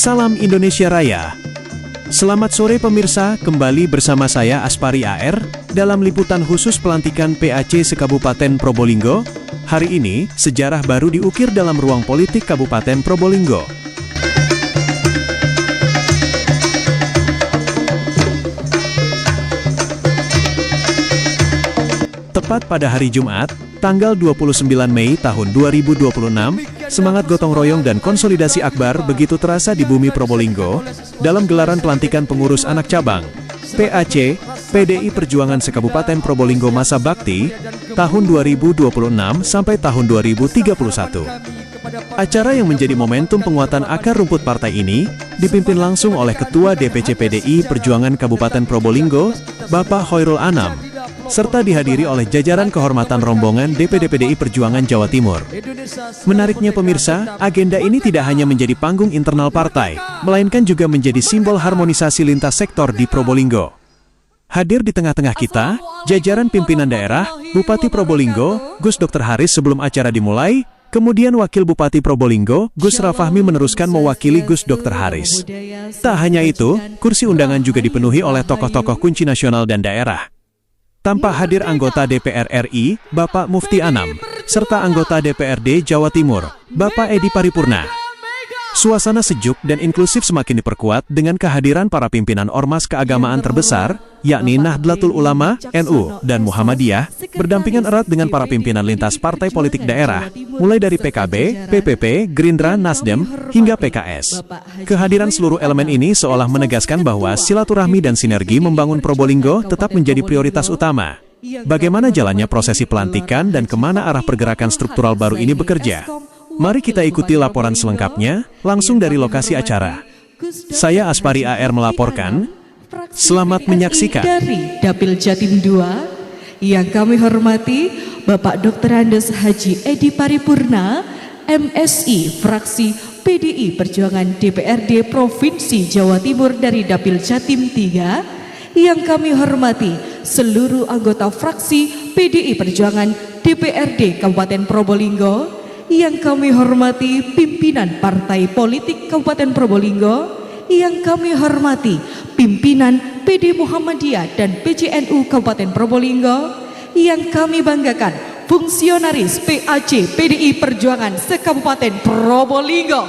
Salam Indonesia Raya. Selamat sore pemirsa, kembali bersama saya Aspari AR dalam liputan khusus pelantikan PAC se-Kabupaten Probolinggo. Hari ini, sejarah baru diukir dalam ruang politik Kabupaten Probolinggo. Tepat pada hari Jumat, tanggal 29 Mei tahun 2026, semangat gotong royong dan konsolidasi akbar begitu terasa di bumi Probolinggo dalam gelaran pelantikan pengurus anak cabang PAC PDI Perjuangan se-Kabupaten Probolinggo Masa Bakti tahun 2026 sampai tahun 2031. Acara yang menjadi momentum penguatan akar rumput partai ini dipimpin langsung oleh Ketua DPC PDI Perjuangan Kabupaten Probolinggo, Bapak Hoirul Anam, serta dihadiri oleh jajaran kehormatan rombongan DPD PDI Perjuangan Jawa Timur. Menariknya pemirsa, agenda ini tidak hanya menjadi panggung internal partai, melainkan juga menjadi simbol harmonisasi lintas sektor di Probolinggo. Hadir di tengah-tengah kita, jajaran pimpinan daerah, Bupati Probolinggo, Gus Dr. Haris sebelum acara dimulai, kemudian Wakil Bupati Probolinggo, Gus Rafahmi meneruskan mewakili Gus Dr. Haris. Tak hanya itu, kursi undangan juga dipenuhi oleh tokoh-tokoh kunci nasional dan daerah. Tanpa hadir anggota DPR RI, Bapak Mufti Anam, serta anggota DPRD Jawa Timur, Bapak Edi Paripurna. Suasana sejuk dan inklusif semakin diperkuat dengan kehadiran para pimpinan ormas keagamaan terbesar, yakni Nahdlatul Ulama, NU, dan Muhammadiyah, berdampingan erat dengan para pimpinan lintas partai politik daerah, mulai dari PKB, PPP, Gerindra, Nasdem, hingga PKS. Kehadiran seluruh elemen ini seolah menegaskan bahwa silaturahmi dan sinergi membangun Probolinggo tetap menjadi prioritas utama. Bagaimana jalannya prosesi pelantikan dan kemana arah pergerakan struktural baru ini bekerja? Mari kita ikuti laporan selengkapnya, langsung dari lokasi acara. Saya Aspari AR melaporkan. Selamat menyaksikan. Dari Dapil Jatim II, yang kami hormati Bapak Dr. Andes Haji Edi Paripurna, MSI, fraksi PDI Perjuangan DPRD Provinsi Jawa Timur dari Dapil Jatim III, yang kami hormati seluruh anggota fraksi PDI Perjuangan DPRD Kabupaten Probolinggo, yang kami hormati pimpinan partai politik Kabupaten Probolinggo, yang kami hormati pimpinan PD Muhammadiyah dan PCNU Kabupaten Probolinggo, yang kami banggakan fungsionaris PAC PDI Perjuangan se-Kabupaten Probolinggo.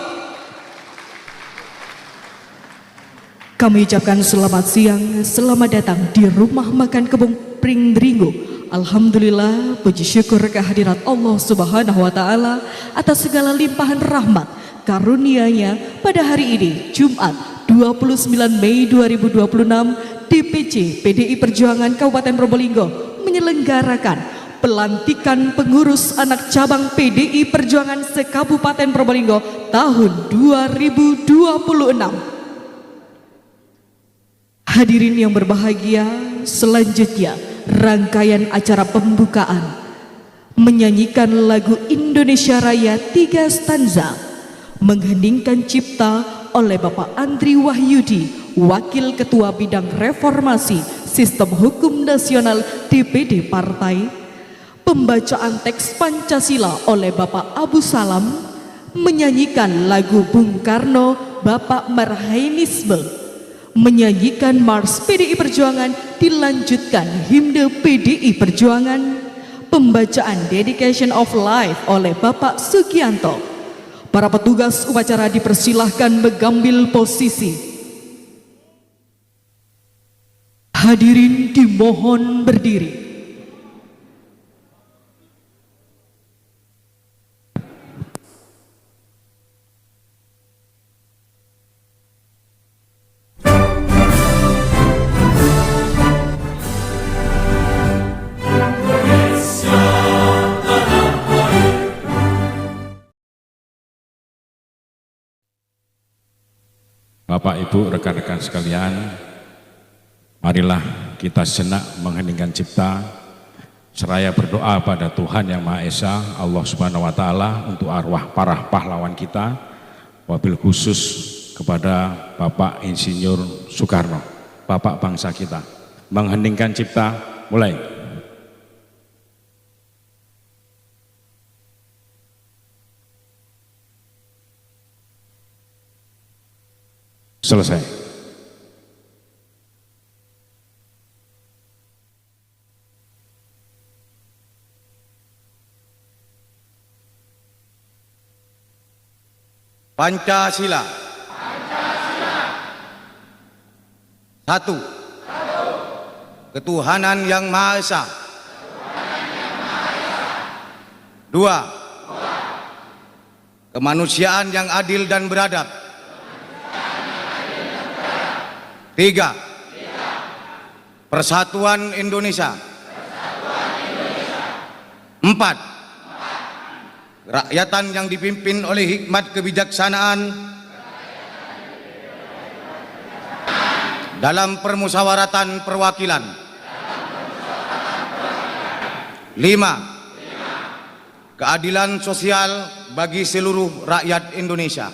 Kami ucapkan selamat siang, selamat datang di Rumah Makan Kebun Pringdringo. Alhamdulillah, puji syukur kehadirat Allah Subhanahu wa Ta'ala atas segala limpahan rahmat karunia-Nya pada hari ini, Jumat 29 Mei 2026, DPC PDI Perjuangan Kabupaten Probolinggo menyelenggarakan pelantikan pengurus anak cabang PDI Perjuangan se-Kabupaten Probolinggo tahun 2026. Hadirin yang berbahagia, selanjutnya rangkaian acara pembukaan menyanyikan lagu Indonesia Raya 3 stanza, mengheningkan cipta oleh Bapak Andri Wahyudi, Wakil Ketua Bidang Reformasi Sistem Hukum Nasional DPD Partai, pembacaan teks Pancasila oleh Bapak Abu Salam, menyanyikan lagu Bung Karno, Bapak Marhainisme, menyanyikan Mars PDI Perjuangan, dilanjutkan himne PDI Perjuangan, pembacaan Dedication of Life oleh Bapak Sugianto. Para petugas upacara dipersilahkan mengambil posisi. Hadirin dimohon berdiri. Bapak, Ibu, rekan-rekan sekalian, marilah kita sejenak mengheningkan cipta, seraya berdoa pada Tuhan Yang Maha Esa, Allah Subhanahu wa Ta'ala, untuk arwah para pahlawan kita, wabil khusus kepada Bapak Insinyur Soekarno, Bapak bangsa kita. Mengheningkan cipta, mulai. Selesai. Pancasila. Satu. Ketuhanan Yang Maha Esa. Dua. Kemanusiaan yang adil dan beradab. Tiga. Persatuan Indonesia. Empat. Kerakyatan yang dipimpin oleh hikmat kebijaksanaan dalam permusyawaratan perwakilan. Lima. Keadilan sosial bagi seluruh rakyat Indonesia.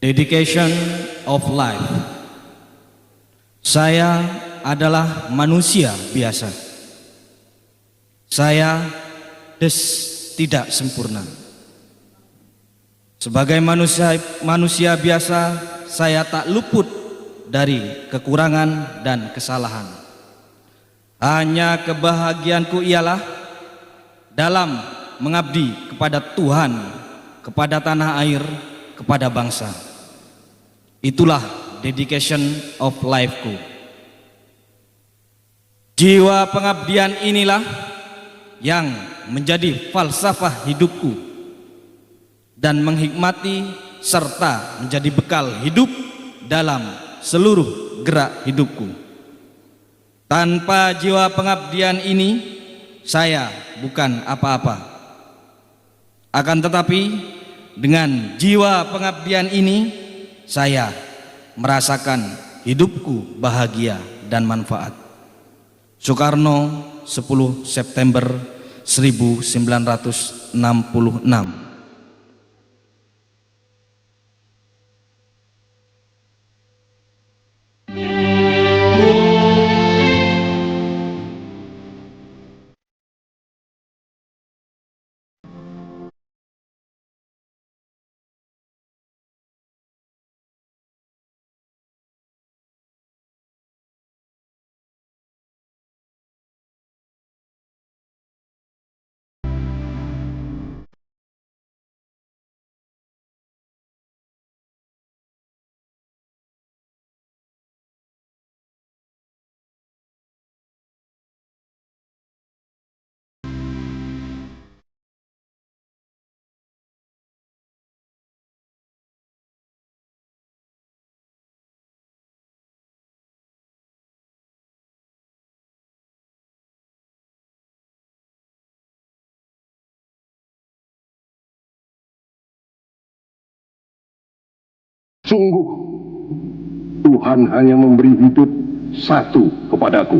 Dedication of life. Saya adalah manusia biasa. Saya tidak sempurna. Sebagai manusia biasa, saya tak luput dari kekurangan dan kesalahan. Hanya kebahagiaanku ialah dalam mengabdi kepada Tuhan, kepada tanah air, kepada bangsa. Itulah dedication of life-ku. Jiwa pengabdian inilah yang menjadi falsafah hidupku dan menghikmati serta menjadi bekal hidup dalam seluruh gerak hidupku. Tanpa jiwa pengabdian ini, saya bukan apa-apa. Akan tetapi dengan jiwa pengabdian ini, saya merasakan hidupku bahagia dan manfaat. Soekarno, 10 September 1966. Sungguh Tuhan hanya memberi hidup satu kepadaku.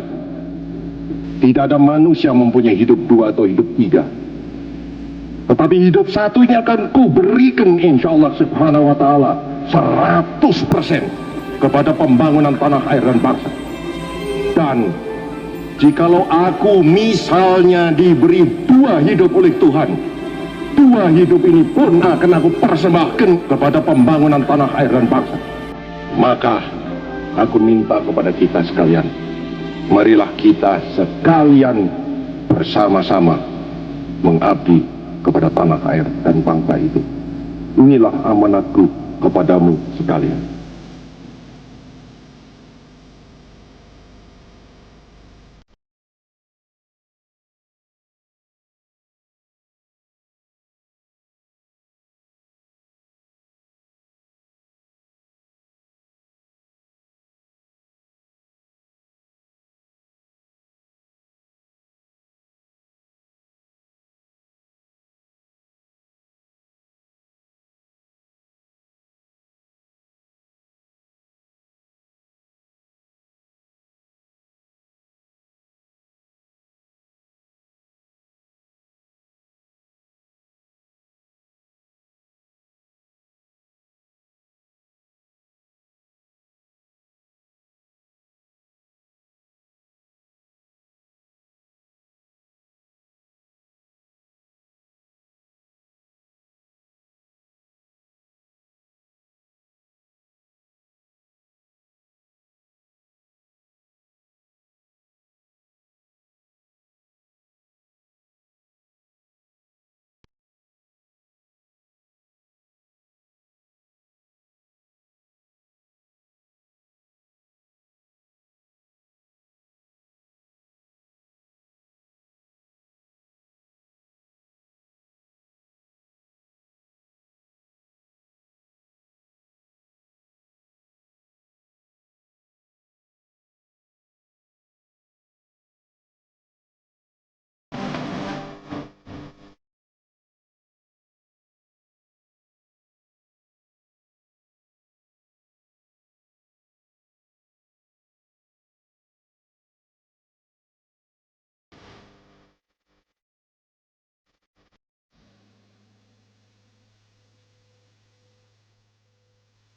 Tidak ada manusia mempunyai hidup dua atau hidup tiga. Tetapi hidup satu ini akan kuberikan insya Allah subhanahu wa ta'ala 100% kepada pembangunan tanah air dan bangsa. Dan jikalau aku misalnya diberi dua hidup oleh Tuhan, dua hidup ini pun akan aku persembahkan kepada pembangunan tanah air dan bangsa. Maka aku minta kepada kita sekalian, marilah kita sekalian bersama-sama mengabdi kepada tanah air dan bangsa itu. Inilah amanatku kepadamu sekalian.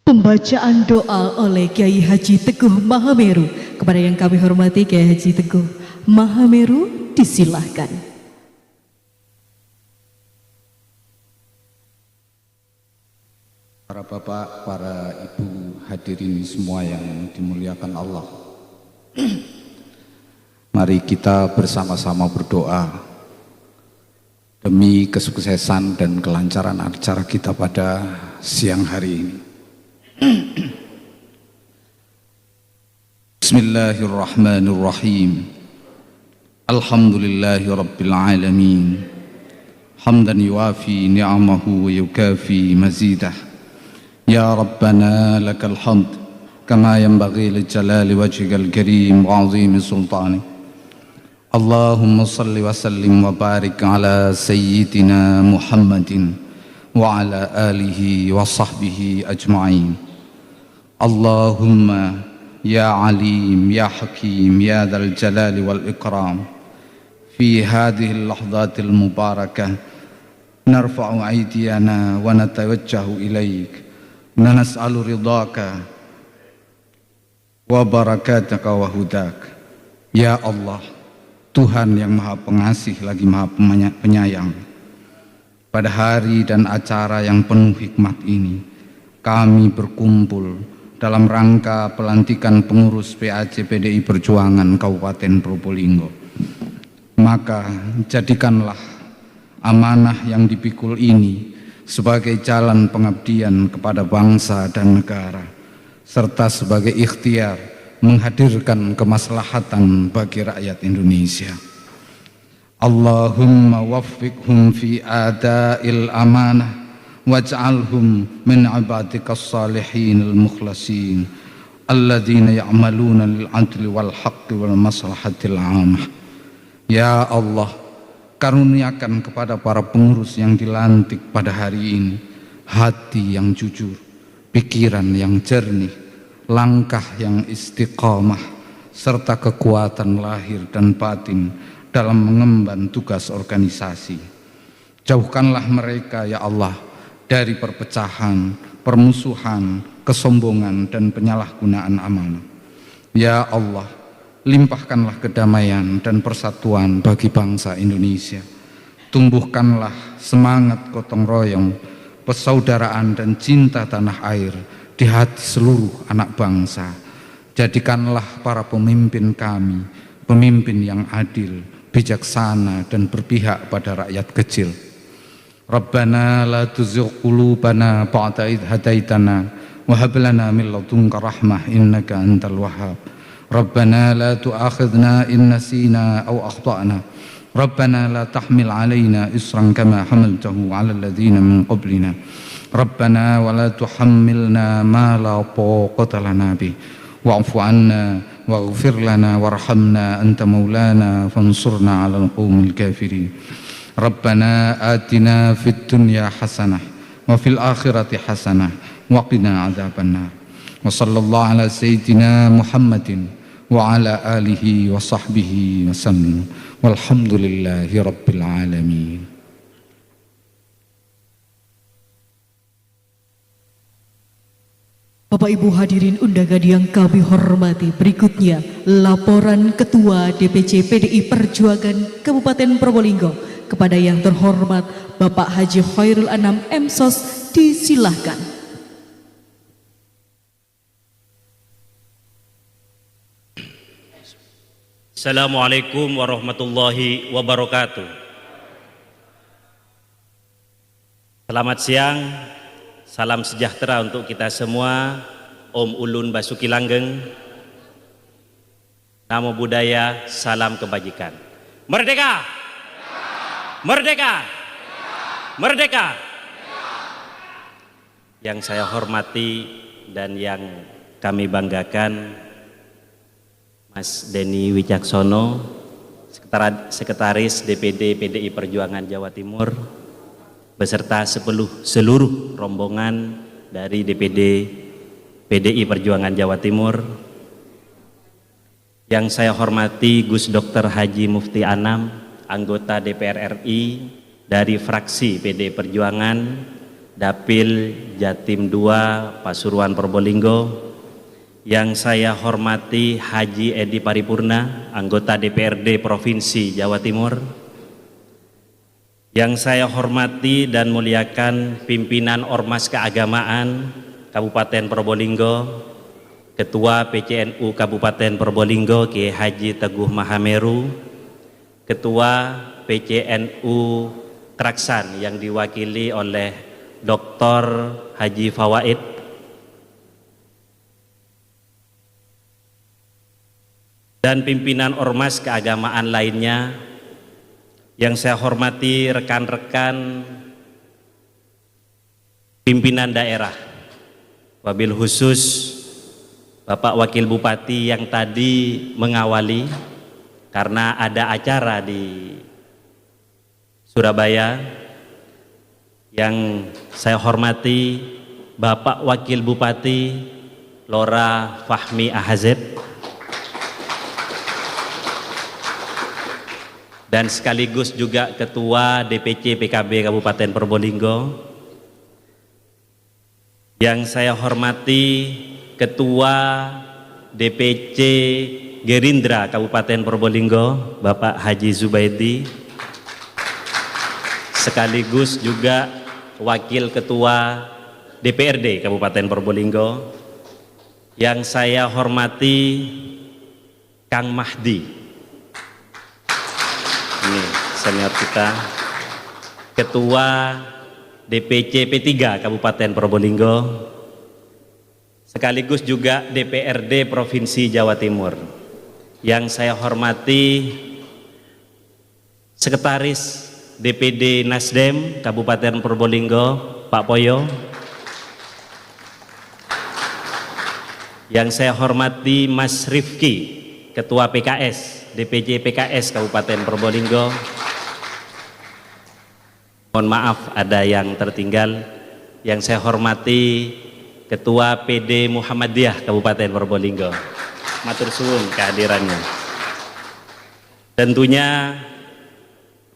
Pembacaan doa oleh Kiai Haji Teguh Mahameru. Kepada yang kami hormati Kiai Haji Teguh Mahameru, disilahkan. Para bapak, para ibu hadirin semua yang dimuliakan Allah. Mari kita bersama-sama berdoa demi kesuksesan dan kelancaran acara kita pada siang hari ini. Bismillahirrahmanirrahim. Alhamdulillahi rabbil alamin. Hamdan yuafi ni'amahu wa yukafi mazidah. Ya Rabbana lakal hamd kama yanbaghi li jalali wajhikal karim wa 'azimi sultanik. Allahumma salli wa sallim wa barik ala sayyidina Muhammadin wa ala alihi wa sahbihi ajma'in. Allahumma ya alim ya hakim ya dzal jalali wal ikram, fi hadhihi al-lahdhatil mubarakah narfa'u aydiyana wa natawajjahu ilaik, nas'alu ridhaka wa barakataka wa hudak. Ya Allah, Tuhan yang maha pengasih lagi maha penyayang, pada hari dan acara yang penuh hikmat ini kami berkumpul dalam rangka pelantikan pengurus PAC PDI Perjuangan Kabupaten Probolinggo. Maka jadikanlah amanah yang dipikul ini sebagai jalan pengabdian kepada bangsa dan negara, serta sebagai ikhtiar menghadirkan kemaslahatan bagi rakyat Indonesia. Allahumma waffiqhum fi ada'il amanah waj'alhum min ibadikas salihin al-mukhlasin alladzina ya'maluna lil 'adli wal haqqi wal maslahatil 'amah. Ya Allah, karuniakan kepada para pengurus yang dilantik pada hari ini hati yang jujur, pikiran yang jernih, langkah yang istiqamah, serta kekuatan lahir dan batin dalam mengemban tugas organisasi. Jauhkanlah mereka ya Allah dari perpecahan, permusuhan, kesombongan, dan penyalahgunaan amanah. Ya Allah, limpahkanlah kedamaian dan persatuan bagi bangsa Indonesia. Tumbuhkanlah semangat gotong royong, persaudaraan dan cinta tanah air di hati seluruh anak bangsa. Jadikanlah para pemimpin kami pemimpin yang adil, bijaksana, dan berpihak pada rakyat kecil. Rabbana la tuzigh qulubana ba'da idh hadaitana wa hab lana min ladunka rahmah innaka antal wahhab. Rabbana la tu'akhidhna in nasina aw akhtana. Rabbana la tahmil 'alaina isran kama hamaltahu 'alal ladzina min qablina. Rabbana wa la tuhammilna ma la taqata lana bih wa'fu 'anna waghfir lana warhamna anta maulana fansurna 'alal qaumil kafirin. Rabbana atina fid dunya hasanah wa fil akhirati hasanah wa qina adzabannar. Wa sallallahu ala sayyidina Muhammadin wa ala alihi wa sahbihi wasallam. Walhamdulillahi rabbil alamin. Bapak Ibu hadirin undangan yang kami hormati, berikutnya laporan Ketua DPC PDI Perjuangan Kabupaten Probolinggo kepada yang terhormat Bapak Haji Khairul Anam MSOS, disilahkan. Assalamualaikum warahmatullahi wabarakatuh. Selamat siang, salam sejahtera untuk kita semua. Om Ulun Basuki Langgeng, Namo Buddhaya, salam kebajikan. Merdeka! Merdeka! Merdeka! Yang saya hormati dan yang kami banggakan, Mas Denny Wicaksono, Sekretaris DPD PDI Perjuangan Jawa Timur, beserta seluruh rombongan dari DPD PDI Perjuangan Jawa Timur. Yang saya hormati Gus Dr. Haji Mufti Anam, anggota DPR RI dari fraksi PDI Perjuangan, Dapil Jatim 2 Pasuruan Probolinggo, yang saya hormati Haji Edi Paripurna, anggota DPRD Provinsi Jawa Timur, yang saya hormati dan muliakan pimpinan Ormas Keagamaan Kabupaten Probolinggo, Ketua PCNU Kabupaten Probolinggo Kiai Haji Teguh Mahameru, Ketua PCNU Kraksan yang diwakili oleh Dr. Haji Fawaid, dan pimpinan Ormas Keagamaan lainnya, yang saya hormati rekan-rekan pimpinan daerah, wabil khusus Bapak Wakil Bupati yang tadi mengawali karena ada acara di Surabaya, yang saya hormati Bapak Wakil Bupati Lora Fahmi Ahazed, dan sekaligus juga Ketua DPC PKB Kabupaten Probolinggo, yang saya hormati Ketua DPC Gerindra Kabupaten Probolinggo Bapak Haji Zubaidi, sekaligus juga Wakil Ketua DPRD Kabupaten Probolinggo, yang saya hormati Kang Mahdi, ini senior kita, Ketua DPC P3 Kabupaten Probolinggo, sekaligus juga DPRD Provinsi Jawa Timur, yang saya hormati Sekretaris DPD Nasdem Kabupaten Probolinggo Pak Poyo, yang saya hormati Mas Rifki Ketua PKS DPC PKS Kabupaten Probolinggo. Mohon maaf ada yang tertinggal. Yang saya hormati Ketua PD Muhammadiyah Kabupaten Probolinggo, matur suwun kehadirannya. Tentunya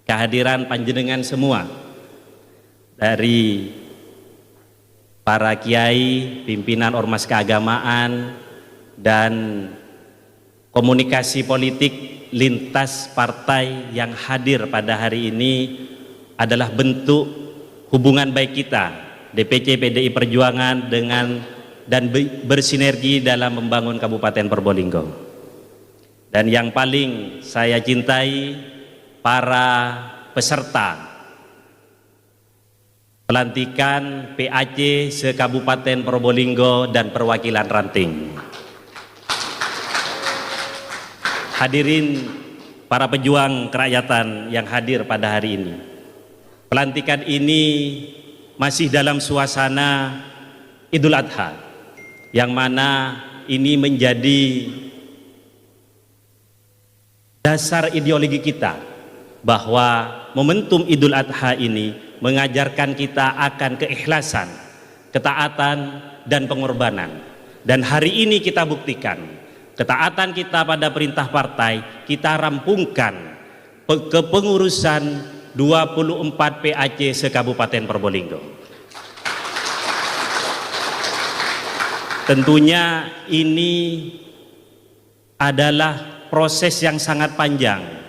kehadiran panjenengan semua dari para kiai, pimpinan ormas keagamaan, dan komunikasi politik lintas partai yang hadir pada hari ini adalah bentuk hubungan baik kita DPC PDI Perjuangan dengan dan bersinergi dalam membangun Kabupaten Probolinggo. Dan yang paling saya cintai, para peserta pelantikan PAC se-Kabupaten Probolinggo dan perwakilan ranting. Hadirin para pejuang kerakyatan yang hadir pada hari ini, pelantikan ini masih dalam suasana Idul Adha, yang mana ini menjadi dasar ideologi kita bahwa momentum Idul Adha ini mengajarkan kita akan keikhlasan, ketaatan, dan pengorbanan. Dan hari ini kita buktikan ketaatan kita pada perintah partai, kita rampungkan kepengurusan 24 PAC se-Kabupaten Probolinggo. Tentunya ini adalah proses yang sangat panjang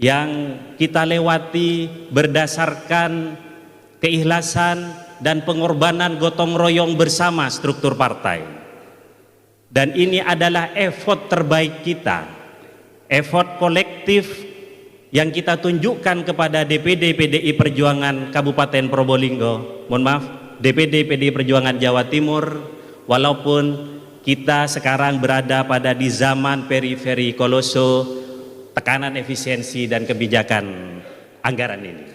yang kita lewati berdasarkan keikhlasan dan pengorbanan gotong royong bersama struktur partai. Dan ini adalah effort terbaik kita, effort kolektif yang kita tunjukkan kepada DPD PDI Perjuangan Kabupaten Probolinggo, mohon maaf, DPD PDI Perjuangan Jawa Timur, walaupun kita sekarang berada pada di zaman periferi koloso, tekanan efisiensi dan kebijakan anggaran ini.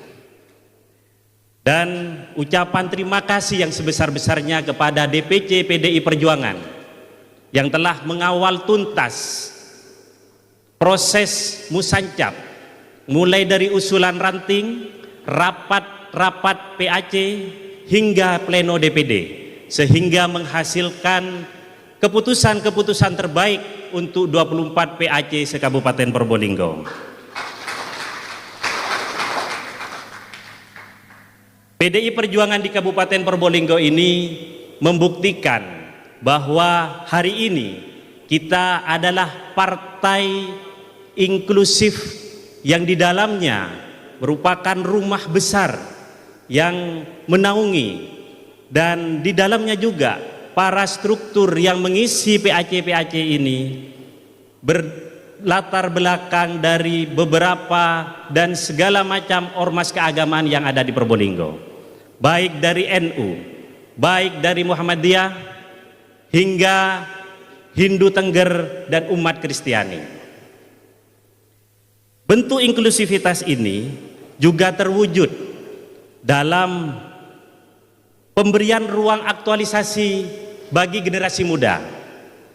Dan ucapan terima kasih yang sebesar-besarnya kepada DPC PDI Perjuangan yang telah mengawal tuntas proses musancap, mulai dari usulan ranting, rapat-rapat PAC, hingga pleno DPD, sehingga menghasilkan keputusan-keputusan terbaik untuk 24 PAC se-Kabupaten Probolinggo. PDI Perjuangan di Kabupaten Probolinggo ini membuktikan bahwa hari ini kita adalah partai inklusif yang di dalamnya merupakan rumah besar yang menaungi, dan di dalamnya juga para struktur yang mengisi PAC ini berlatar belakang dari beberapa dan segala macam ormas keagamaan yang ada di Probolinggo, baik dari NU, baik dari Muhammadiyah hingga Hindu Tengger dan umat Kristiani. Bentuk inklusivitas ini juga terwujud dalam pemberian ruang aktualisasi bagi generasi muda.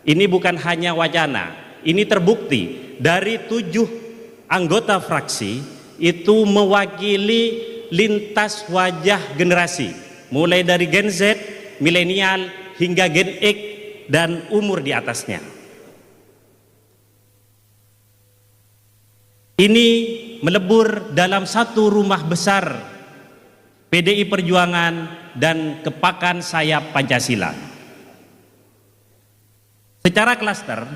Ini bukan hanya wacana, ini terbukti dari 7 anggota fraksi itu mewakili lintas wajah generasi, mulai dari Gen Z, milenial, hingga Gen X dan umur di atasnya. Ini melebur dalam satu rumah besar PDI Perjuangan dan kepakan sayap Pancasila. Secara klaster,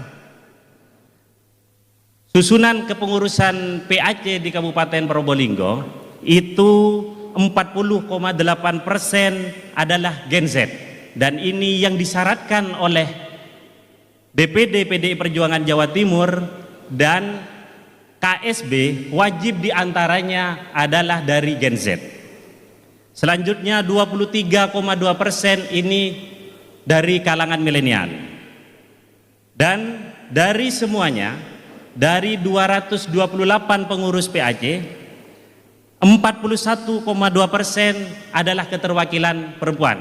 susunan kepengurusan PAC di Kabupaten Probolinggo itu 40,8% adalah Gen Z, dan ini yang disyaratkan oleh DPD PDI Perjuangan Jawa Timur, dan KSB wajib diantaranya adalah dari Gen Z. Selanjutnya 23,2% ini dari kalangan milenial, dan dari semuanya, dari 228 pengurus PAC, 41,2% adalah keterwakilan perempuan.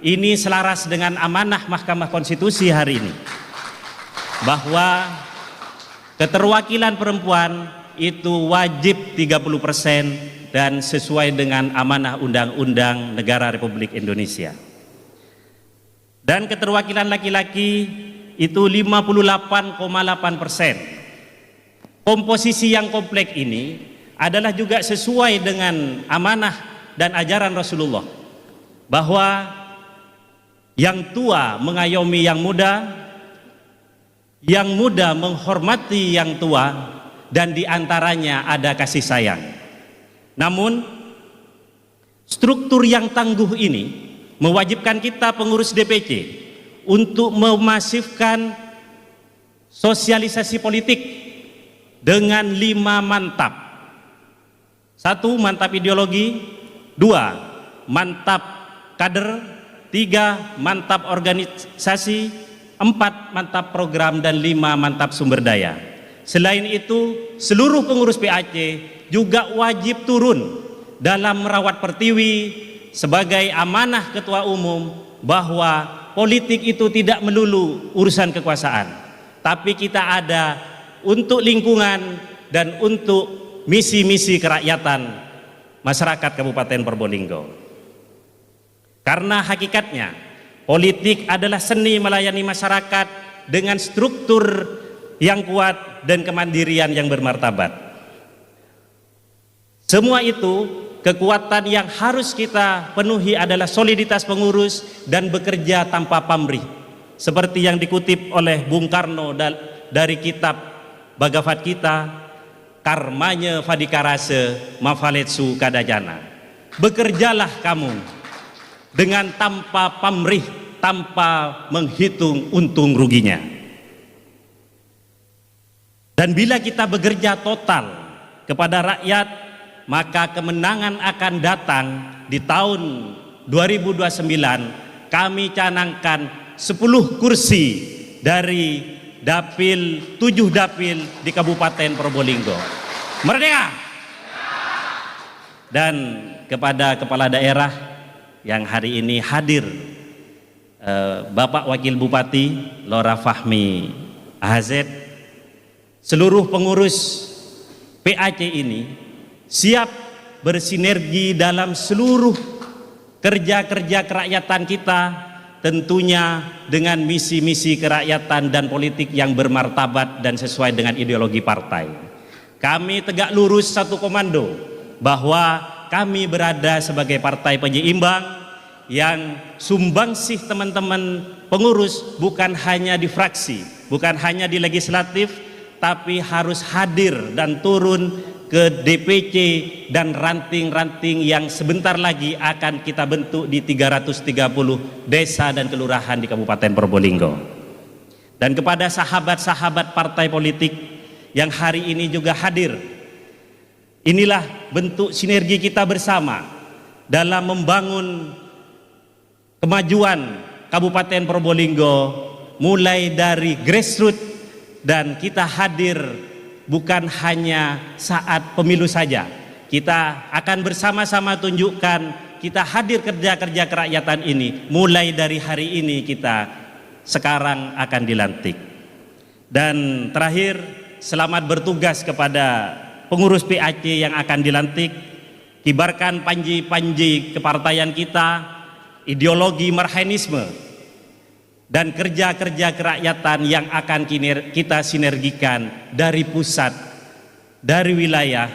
Ini selaras dengan amanah Mahkamah Konstitusi hari ini, bahwa keterwakilan perempuan itu wajib 30% dan sesuai dengan amanah Undang-Undang Negara Republik Indonesia. Dan keterwakilan laki-laki itu 58,8%. Komposisi yang kompleks ini adalah juga sesuai dengan amanah dan ajaran Rasulullah, bahwa yang tua mengayomi yang muda menghormati yang tua, dan diantaranya ada kasih sayang. Namun struktur yang tangguh ini mewajibkan kita pengurus DPC untuk memasifkan sosialisasi politik dengan 5 mantap. 1. Mantap ideologi, 2. Mantap kader, 3. Mantap organisasi, 4. Mantap program, dan 5. Mantap sumber daya. Selain itu, seluruh pengurus PAC juga wajib turun dalam merawat pertiwi sebagai amanah ketua umum, bahwa politik itu tidak melulu urusan kekuasaan, tapi kita ada untuk lingkungan dan untuk misi-misi kerakyatan masyarakat Kabupaten Probolinggo. Karena hakikatnya politik adalah seni melayani masyarakat dengan struktur yang kuat dan kemandirian yang bermartabat. Semua itu, kekuatan yang harus kita penuhi adalah soliditas pengurus dan bekerja tanpa pamrih, seperti yang dikutip oleh Bung Karno dari kitab Bhagavad Gita, karmanya fadikarase mafaletsu kadajana. Bekerjalah kamu dengan tanpa pamrih, tanpa menghitung untung ruginya. Dan bila kita bekerja total kepada rakyat, maka kemenangan akan datang di tahun 2029. Kami canangkan 10 kursi dari dapil, 7 dapil di Kabupaten Probolinggo. Merdeka! Dan kepada kepala daerah yang hari ini hadir, Bapak Wakil Bupati Lora Fahmi AZ, seluruh pengurus PAC ini siap bersinergi dalam seluruh kerja-kerja kerakyatan kita, tentunya dengan misi-misi kerakyatan dan politik yang bermartabat dan sesuai dengan ideologi partai. Kami tegak lurus satu komando, bahwa kami berada sebagai partai penyeimbang yang sumbangsih teman-teman pengurus bukan hanya di fraksi, bukan hanya di legislatif, tapi harus hadir dan turun ke DPC dan ranting-ranting yang sebentar lagi akan kita bentuk di 330 desa dan kelurahan di Kabupaten Probolinggo. Dan kepada sahabat-sahabat partai politik yang hari ini juga hadir, inilah bentuk sinergi kita bersama dalam membangun kemajuan Kabupaten Probolinggo mulai dari grassroots, dan kita hadir bukan hanya saat pemilu saja. Kita akan bersama-sama tunjukkan kita hadir kerja-kerja kerakyatan ini mulai dari hari ini kita sekarang akan dilantik. Dan terakhir, selamat bertugas kepada pengurus PAC yang akan dilantik. Kibarkan panji-panji kepartaian kita, ideologi marhaenisme, dan kerja-kerja kerakyatan yang akan kita sinergikan dari pusat, dari wilayah,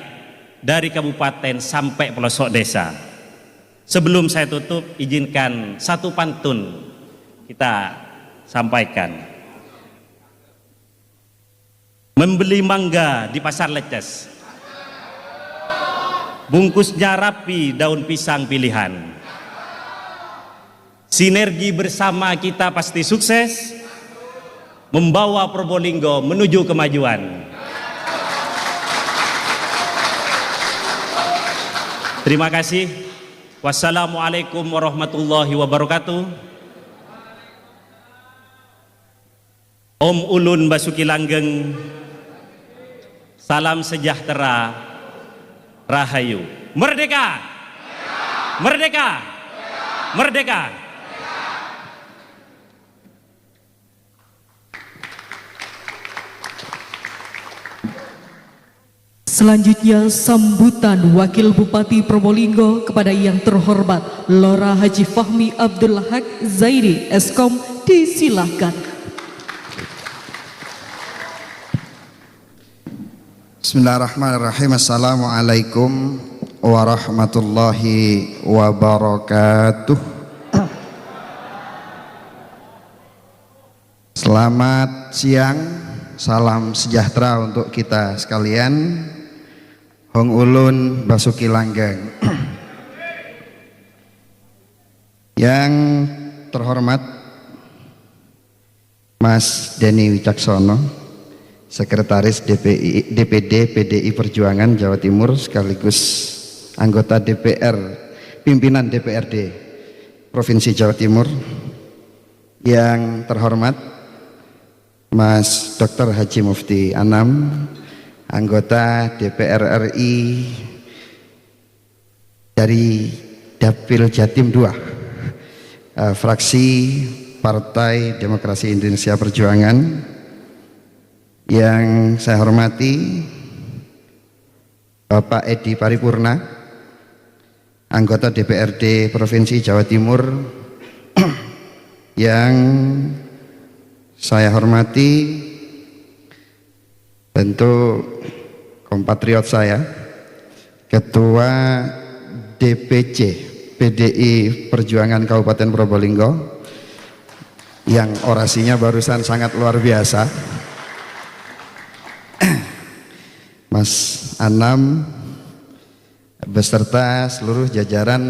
dari kabupaten sampai pelosok desa. Sebelum saya tutup, izinkan satu pantun kita sampaikan. Membeli mangga di pasar Leces, bungkusnya rapi daun pisang pilihan. Sinergi bersama kita pasti sukses, membawa Probolinggo menuju kemajuan. Terima kasih. Wassalamualaikum warahmatullahi wabarakatuh. Om Ulun Basuki Langgeng, salam sejahtera, rahayu. Merdeka! Merdeka! Merdeka! Selanjutnya sambutan Wakil Bupati Probolinggo kepada yang terhormat Lora Haji Fahmi Abdul Haq Zairi Eskom, disilahkan. Bismillahirrahmanirrahim. Assalamualaikum warahmatullahi wabarakatuh. Selamat siang, salam sejahtera untuk kita sekalian. Hong Ulun Basuki Langgeng. Yang terhormat Mas Denny Wicaksono, Sekretaris DPD PDI Perjuangan Jawa Timur sekaligus anggota DPR, pimpinan DPRD Provinsi Jawa Timur. Yang terhormat Mas Dr. Haji Mufti Anam, anggota DPR RI dari Dapil Jatim 2, fraksi Partai Demokrasi Indonesia Perjuangan. Yang saya hormati Bapak Edi Paripurna, anggota DPRD Provinsi Jawa Timur. Yang saya hormati tentu kompatriot saya, Ketua DPC PDI Perjuangan Kabupaten Probolinggo, yang orasinya barusan sangat luar biasa, Mas Anam, beserta seluruh jajaran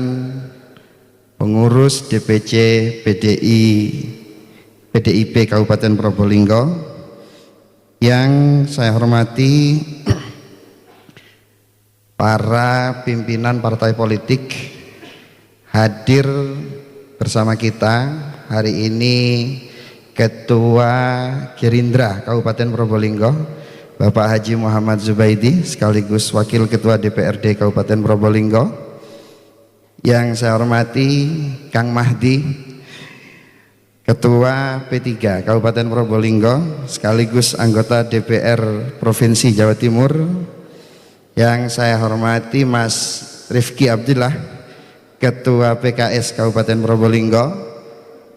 pengurus DPC PDIP Kabupaten Probolinggo. Yang saya hormati para pimpinan partai politik hadir bersama kita hari ini, Ketua Gerindra Kabupaten Probolinggo Bapak Haji Muhammad Zubaidi sekaligus Wakil Ketua DPRD Kabupaten Probolinggo. Yang saya hormati Kang Mahdi, Ketua P3 Kabupaten Probolinggo sekaligus anggota DPR Provinsi Jawa Timur. Yang saya hormati Mas Rifki Abdillah, Ketua PKS Kabupaten Probolinggo.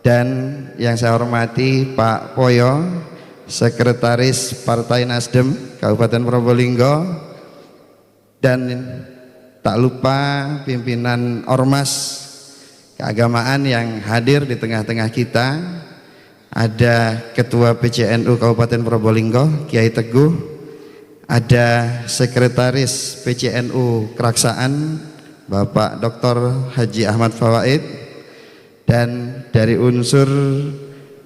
Dan yang saya hormati Pak Poyo, Sekretaris Partai Nasdem Kabupaten Probolinggo. Dan tak lupa pimpinan Ormas keagamaan yang hadir di tengah-tengah kita. Ada Ketua PCNU Kabupaten Probolinggo, Kiai Teguh, ada Sekretaris PCNU Keraksaan, Bapak Dr. Haji Ahmad Fawaid, dan dari unsur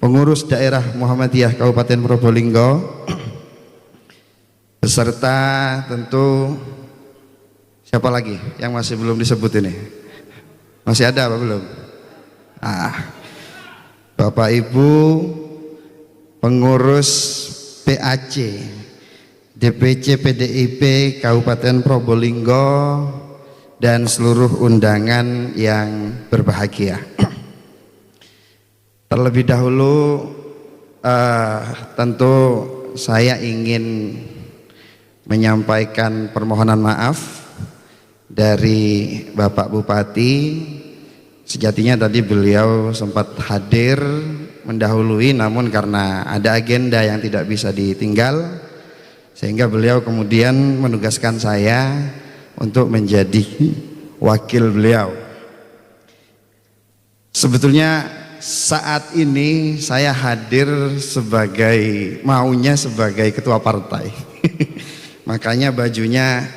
pengurus daerah Muhammadiyah Kabupaten Probolinggo, beserta tentu siapa lagi yang masih belum disebut ini? Masih ada apa belum? Bapak Ibu pengurus PAC DPC PDIP Kabupaten Probolinggo dan seluruh undangan yang berbahagia. Terlebih dahulu tentu saya ingin menyampaikan permohonan maaf dari Bapak Bupati. Sejatinya tadi beliau sempat hadir mendahului, namun karena ada agenda yang tidak bisa ditinggal, sehingga beliau kemudian menugaskan saya untuk menjadi wakil beliau. Sebetulnya saat ini saya hadir maunya sebagai ketua partai. Makanya bajunya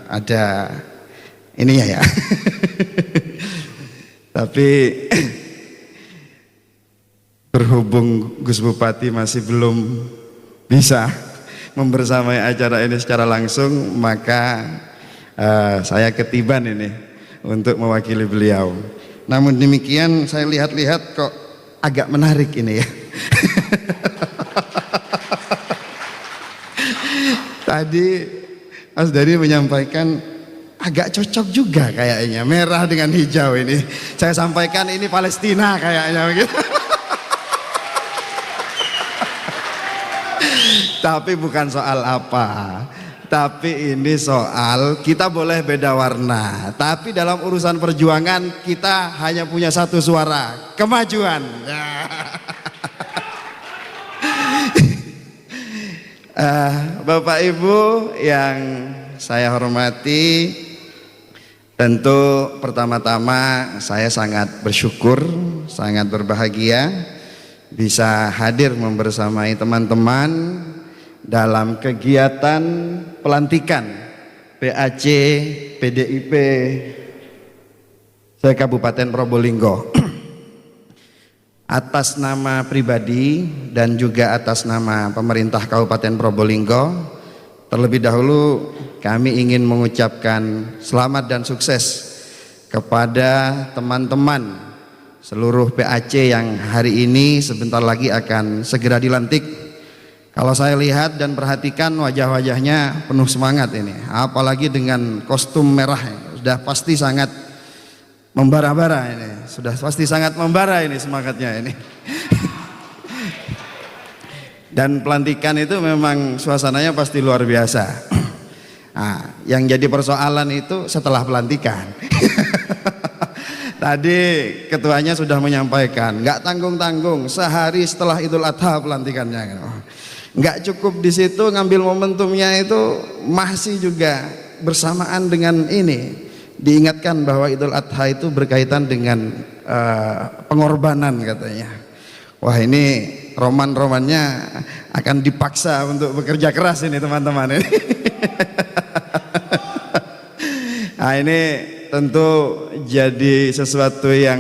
ada ininya ya. Tapi berhubung Gus Bupati masih belum bisa membersamai acara ini secara langsung, maka saya ketiban ini untuk mewakili beliau. Namun demikian saya lihat-lihat kok agak menarik ini ya. Tadi Mas Dhani menyampaikan agak cocok juga kayaknya merah dengan hijau ini. Saya sampaikan ini Palestina kayaknya begitu. Tapi bukan soal apa, tapi ini soal kita boleh beda warna, tapi dalam urusan perjuangan kita hanya punya satu suara, kemajuan. Bapak Ibu yang saya hormati, tentu pertama-tama saya sangat bersyukur, sangat berbahagia bisa hadir membersamai teman-teman dalam kegiatan pelantikan PAC PDIP se-Kabupaten Probolinggo. Atas nama pribadi dan juga atas nama pemerintah Kabupaten Probolinggo, terlebih dahulu kami ingin mengucapkan selamat dan sukses kepada teman-teman seluruh PAC yang hari ini sebentar lagi akan segera dilantik. Kalau saya lihat dan perhatikan wajah-wajahnya penuh semangat ini, apalagi dengan kostum merah, sudah pasti sangat membara-bara ini, sudah pasti sangat membara ini semangatnya ini. Dan pelantikan itu memang suasananya pasti luar biasa. Nah, yang jadi persoalan itu setelah pelantikan. Tadi ketuanya sudah menyampaikan, nggak tanggung-tanggung sehari setelah Idul Adha pelantikannya. Nggak cukup di situ, ngambil momentumnya itu masih juga bersamaan dengan ini. Diingatkan bahwa Idul Adha itu berkaitan dengan pengorbanan katanya. Wah, ini roman-romannya akan dipaksa untuk bekerja keras ini teman-teman ini. Nah, ini tentu jadi sesuatu yang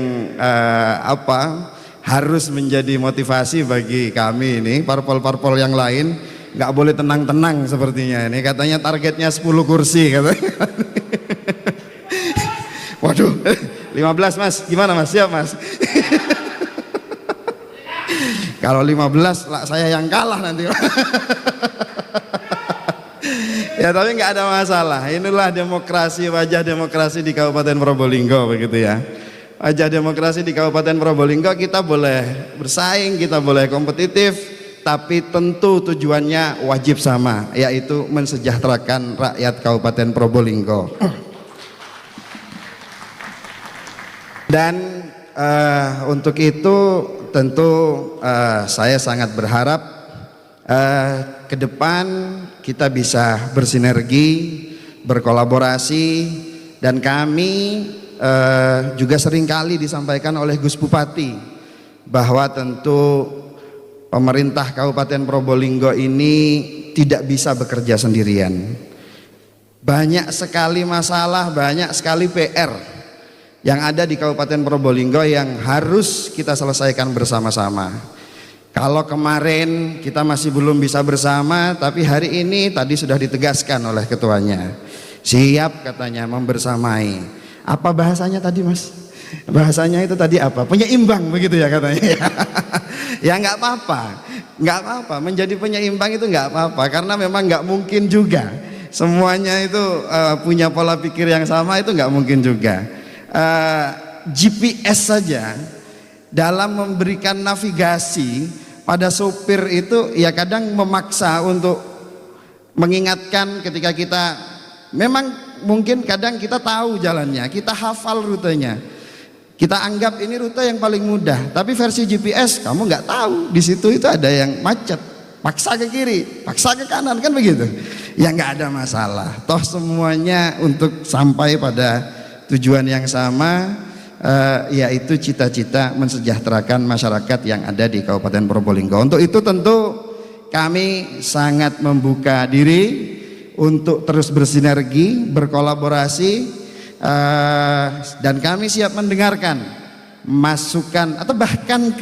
harus menjadi motivasi bagi kami ini, parpol-parpol yang lain. Nggak boleh tenang-tenang sepertinya ini. Katanya targetnya 10 kursi katanya. Waduh, 15 Mas, gimana Mas? Siap Mas? Kalau 15 lah saya yang kalah nanti. Ya tapi nggak ada masalah. Inilah demokrasi, wajah demokrasi di Kabupaten Probolinggo begitu ya. Wajah demokrasi di Kabupaten Probolinggo, kita boleh bersaing, kita boleh kompetitif, tapi tentu tujuannya wajib sama, yaitu mensejahterakan rakyat Kabupaten Probolinggo. Dan untuk itu tentu saya sangat berharap ke depan kita bisa bersinergi, berkolaborasi Dan kami juga seringkali disampaikan oleh Gus Bupati bahwa tentu pemerintah Kabupaten Probolinggo ini tidak bisa bekerja sendirian. Banyak sekali masalah, banyak sekali PR yang ada di Kabupaten Probolinggo yang harus kita selesaikan bersama-sama. Kalau kemarin kita masih belum bisa bersama, tapi hari ini tadi sudah ditegaskan oleh ketuanya, siap katanya membersamai. Apa bahasanya tadi Mas? Bahasanya itu tadi apa? Penyeimbang begitu ya katanya. Ya nggak apa-apa, nggak apa-apa. Menjadi penyeimbang itu nggak apa-apa, karena memang nggak mungkin juga semuanya itu punya pola pikir yang sama, itu nggak mungkin juga. GPS saja dalam memberikan navigasi pada sopir itu ya kadang memaksa untuk mengingatkan ketika kita memang mungkin kadang kita tahu jalannya, kita hafal rutenya, kita anggap ini rute yang paling mudah, tapi versi GPS kamu nggak tahu di situ itu ada yang macet, paksa ke kiri, paksa ke kanan, kan begitu ya. Nggak ada masalah, toh semuanya untuk sampai pada tujuan yang sama, yaitu cita-cita mensejahterakan masyarakat yang ada di Kabupaten Probolinggo. Untuk itu tentu kami sangat membuka diri untuk terus bersinergi, berkolaborasi, dan kami siap mendengarkan masukan atau bahkan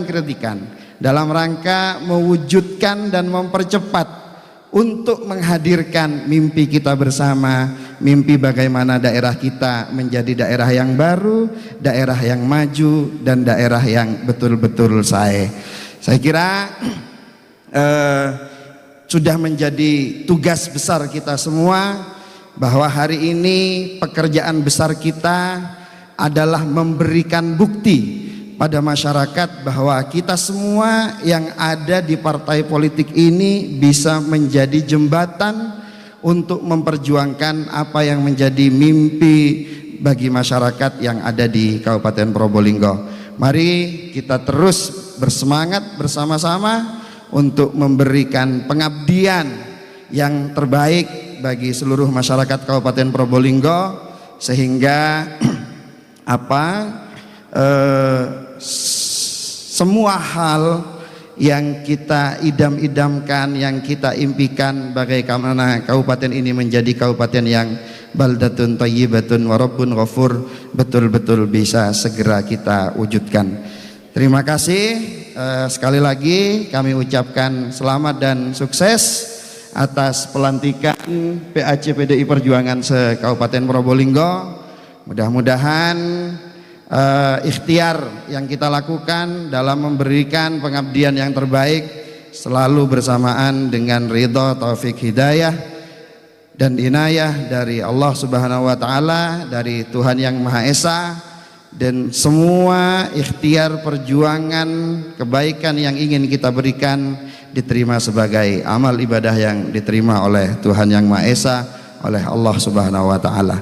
kritikan dalam rangka mewujudkan dan mempercepat untuk menghadirkan mimpi kita bersama, mimpi bagaimana daerah kita menjadi daerah yang baru, daerah yang maju, dan daerah yang betul-betul saya kira sudah menjadi tugas besar kita semua, bahwa hari ini pekerjaan besar kita adalah memberikan bukti pada masyarakat bahwa kita semua yang ada di partai politik ini bisa menjadi jembatan untuk memperjuangkan apa yang menjadi mimpi bagi masyarakat yang ada di Kabupaten Probolinggo. Mari kita terus bersemangat bersama-sama untuk memberikan pengabdian yang terbaik bagi seluruh masyarakat Kabupaten Probolinggo, sehingga semua hal yang kita idam-idamkan, yang kita impikan bagaimana kabupaten ini menjadi kabupaten yang baldatun thayyibatun wa rabbun ghafur, betul-betul bisa segera kita wujudkan. Terima kasih sekali lagi kami ucapkan selamat dan sukses atas pelantikan PAC PDI Perjuangan se-Kabupaten Probolinggo. Mudah-mudahan ikhtiar yang kita lakukan dalam memberikan pengabdian yang terbaik selalu bersamaan dengan ridha, taufik, hidayah dan inayah dari Allah Subhanahu wa taala, dari Tuhan yang Maha Esa, dan semua ikhtiar perjuangan kebaikan yang ingin kita berikan diterima sebagai amal ibadah yang diterima oleh Tuhan yang Maha Esa, oleh Allah Subhanahu wa taala.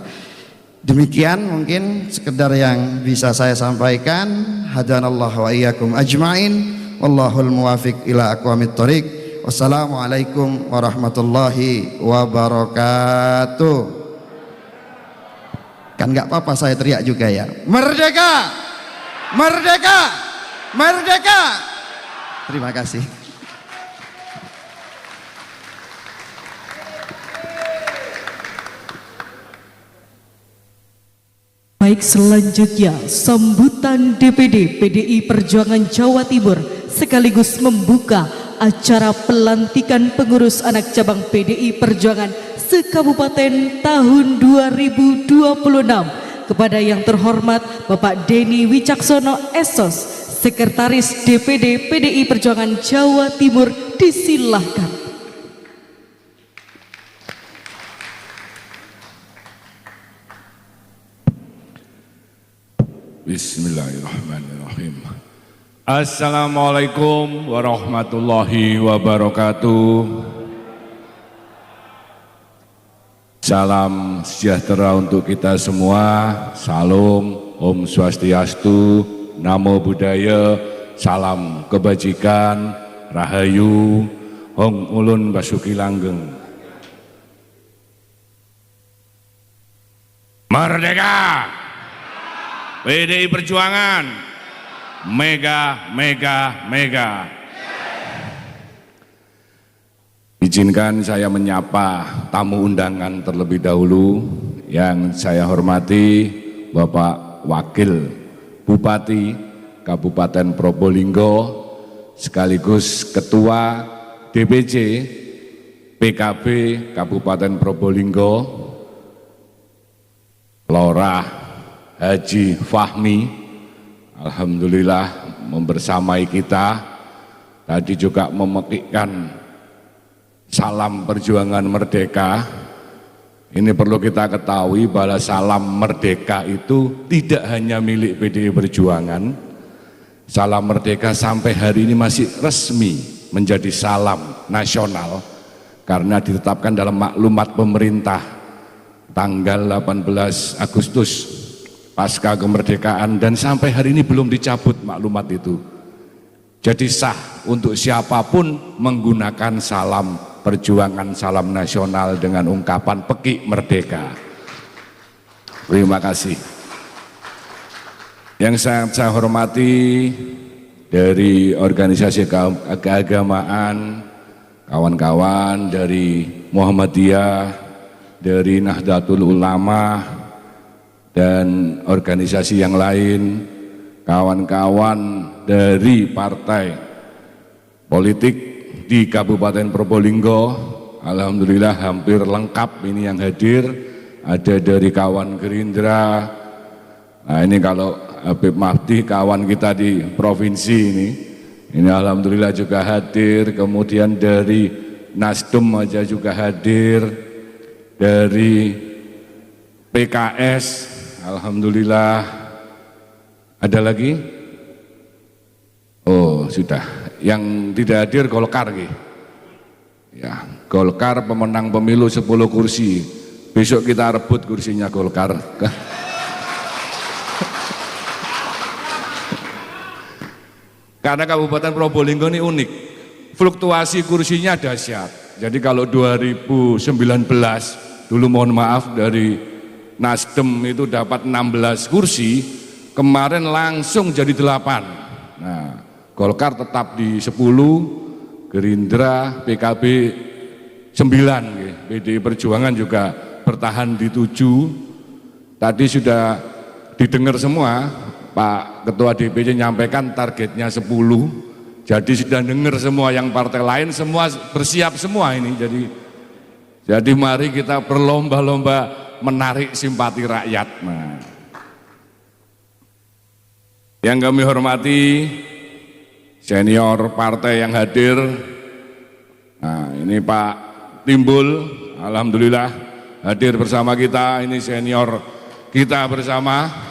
Demikian mungkin sekedar yang bisa saya sampaikan. Hadanallahu wa iyyakum ajmain. Wallahul muwafiq ila aqwamit thoriq. Wassalamualaikum warahmatullahi wabarakatuh. Kan nggak apa-apa saya teriak juga ya. Merdeka! Merdeka! Merdeka! Terima kasih. Baik, selanjutnya sambutan DPD PDI Perjuangan Jawa Timur sekaligus membuka acara pelantikan pengurus anak cabang PDI Perjuangan se-Kabupaten tahun 2026 kepada yang terhormat Bapak Denny Wicaksono Esos, Sekretaris DPD PDI Perjuangan Jawa Timur, disilahkan. Bismillahirrahmanirrahim. Assalamualaikum warahmatullahi wabarakatuh. Salam sejahtera untuk kita semua. Salam, Om Swastiastu, Namo Buddhaya, salam kebajikan, Rahayu, Hong Ulun Basuki Langgeng. Merdeka! PDI Perjuangan! Mega, mega, mega! Izinkan saya menyapa tamu undangan terlebih dahulu. Yang saya hormati Bapak Wakil Bupati Kabupaten Probolinggo sekaligus Ketua DPC PKB Kabupaten Probolinggo, Lurah Haji Fahmi, alhamdulillah membersamai kita. Tadi juga memekikkan salam perjuangan merdeka. Ini perlu kita ketahui bahwa salam merdeka itu tidak hanya milik PDI Perjuangan. Salam merdeka sampai hari ini masih resmi menjadi salam nasional karena ditetapkan dalam maklumat pemerintah tanggal 18 Agustus pasca kemerdekaan, dan sampai hari ini belum dicabut maklumat itu. Jadi sah untuk siapapun menggunakan salam perjuangan, salam nasional dengan ungkapan pekik merdeka. Terima kasih. Yang saya hormati dari organisasi keagamaan, kawan-kawan dari Muhammadiyah, dari Nahdlatul Ulama, dan organisasi yang lain, kawan-kawan dari partai politik di Kabupaten Probolinggo, alhamdulillah hampir lengkap ini yang hadir. Ada dari kawan Gerindra, nah ini kalau Habib Mahdi kawan kita di provinsi ini alhamdulillah juga hadir. Kemudian dari Nasdem aja juga hadir, dari PKS alhamdulillah. Ada lagi? Oh sudah. Yang tidak hadir Golkar ya, Golkar pemenang pemilu 10 kursi. Besok kita rebut kursinya Golkar. Karena Kabupaten Probolinggo ini unik, fluktuasi kursinya dahsyat. Jadi kalau 2019 dulu mohon maaf dari Nasdem itu dapat 16 kursi, kemarin langsung jadi 8. Nah, Golkar tetap di 10, Gerindra, PKB 9, PDI Perjuangan juga bertahan di 7. Tadi sudah didengar semua, Pak Ketua DPC nyampaikan targetnya 10, jadi sudah dengar semua yang partai lain semua bersiap semua ini. Jadi mari kita berlomba-lomba menarik simpati rakyat. Nah, yang kami hormati senior partai yang hadir, nah ini Pak Timbul, alhamdulillah hadir bersama kita, ini senior kita bersama.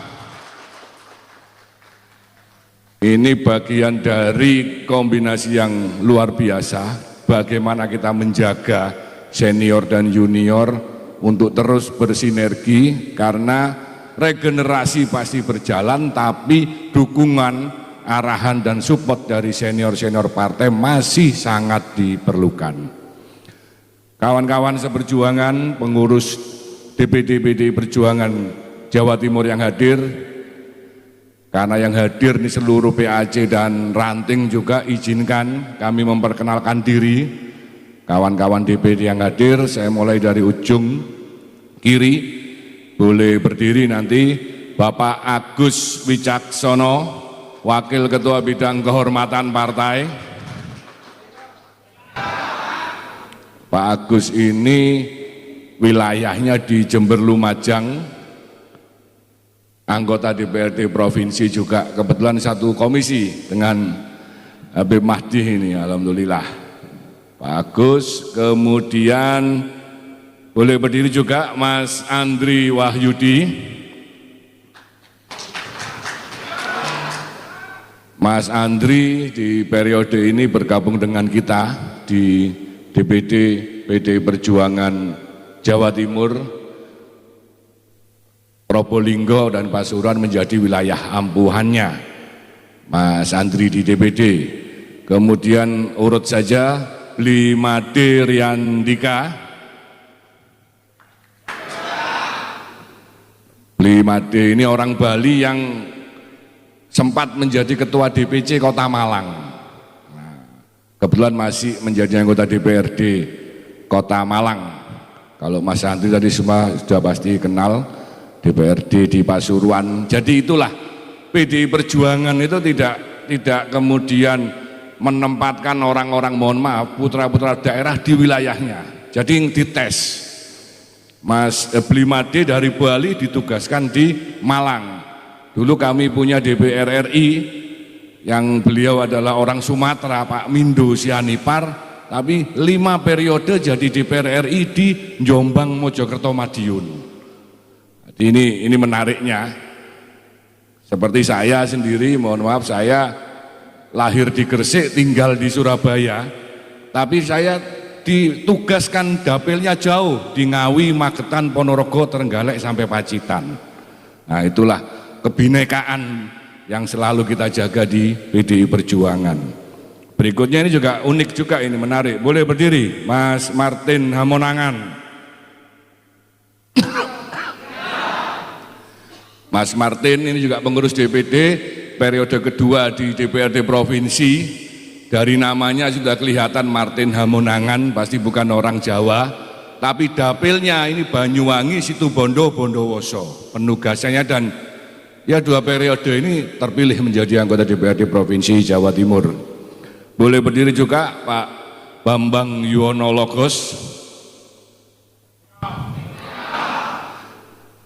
Ini bagian dari kombinasi yang luar biasa, bagaimana kita menjaga senior dan junior untuk terus bersinergi, karena regenerasi pasti berjalan, tapi dukungan, arahan dan support dari senior-senior partai masih sangat diperlukan. Kawan-kawan seperjuangan, pengurus DPD PDI Perjuangan Jawa Timur yang hadir, karena yang hadir di seluruh PAC dan ranting juga, izinkan kami memperkenalkan diri. Kawan-kawan DPD yang hadir, saya mulai dari ujung kiri, boleh berdiri nanti. Bapak Agus Wicaksono, Wakil Ketua Bidang Kehormatan Partai. Pak Agus ini wilayahnya di Jember Lumajang, anggota DPRD Provinsi juga, kebetulan satu komisi dengan Habib Mahdi ini, alhamdulillah. Pak Agus, kemudian boleh berdiri juga Mas Andri Wahyudi. Mas Andri di periode ini bergabung dengan kita di DPD PDI Perjuangan Jawa Timur. Probolinggo dan Pasuruan menjadi wilayah ampuhannya Mas Andri di DPD. Kemudian urut saja Blimade Riandika, Bli Made ini orang Bali yang sempat menjadi ketua DPC Kota Malang. Nah, kebetulan masih menjadi anggota DPRD Kota Malang. Kalau Mas Andri tadi semua sudah pasti kenal DPRD di Pasuruan. Jadi itulah PDI Perjuangan itu tidak kemudian menempatkan orang-orang, mohon maaf, putra-putra daerah di wilayahnya. Jadi dites. Mas Bli Made dari Bali ditugaskan di Malang. Dulu kami punya DPR RI yang beliau adalah orang Sumatera, Pak Mindo Sianipar, tapi 5 periode jadi DPR RI di Jombang, Mojokerto, Madiun. Jadi ini menariknya. Seperti saya sendiri, mohon maaf, saya lahir di Gresik, tinggal di Surabaya, tapi saya ditugaskan dapilnya jauh di Ngawi, Magetan, Ponorogo, Trenggalek sampai Pacitan. Nah, itulah kebinekaan yang selalu kita jaga di PDI Perjuangan. Berikutnya ini juga unik juga, ini menarik. Boleh berdiri, Mas Martin Hamonangan. Mas Martin ini juga pengurus DPD periode kedua di DPRD Provinsi. Dari namanya sudah kelihatan Martin Hamonangan, pasti bukan orang Jawa, tapi dapilnya ini Banyuwangi, Situbondo, Bondowoso penugasannya, dan ya 2 periode ini terpilih menjadi anggota DPRD Provinsi Jawa Timur. Boleh berdiri juga Pak Bambang Yuwono Logos.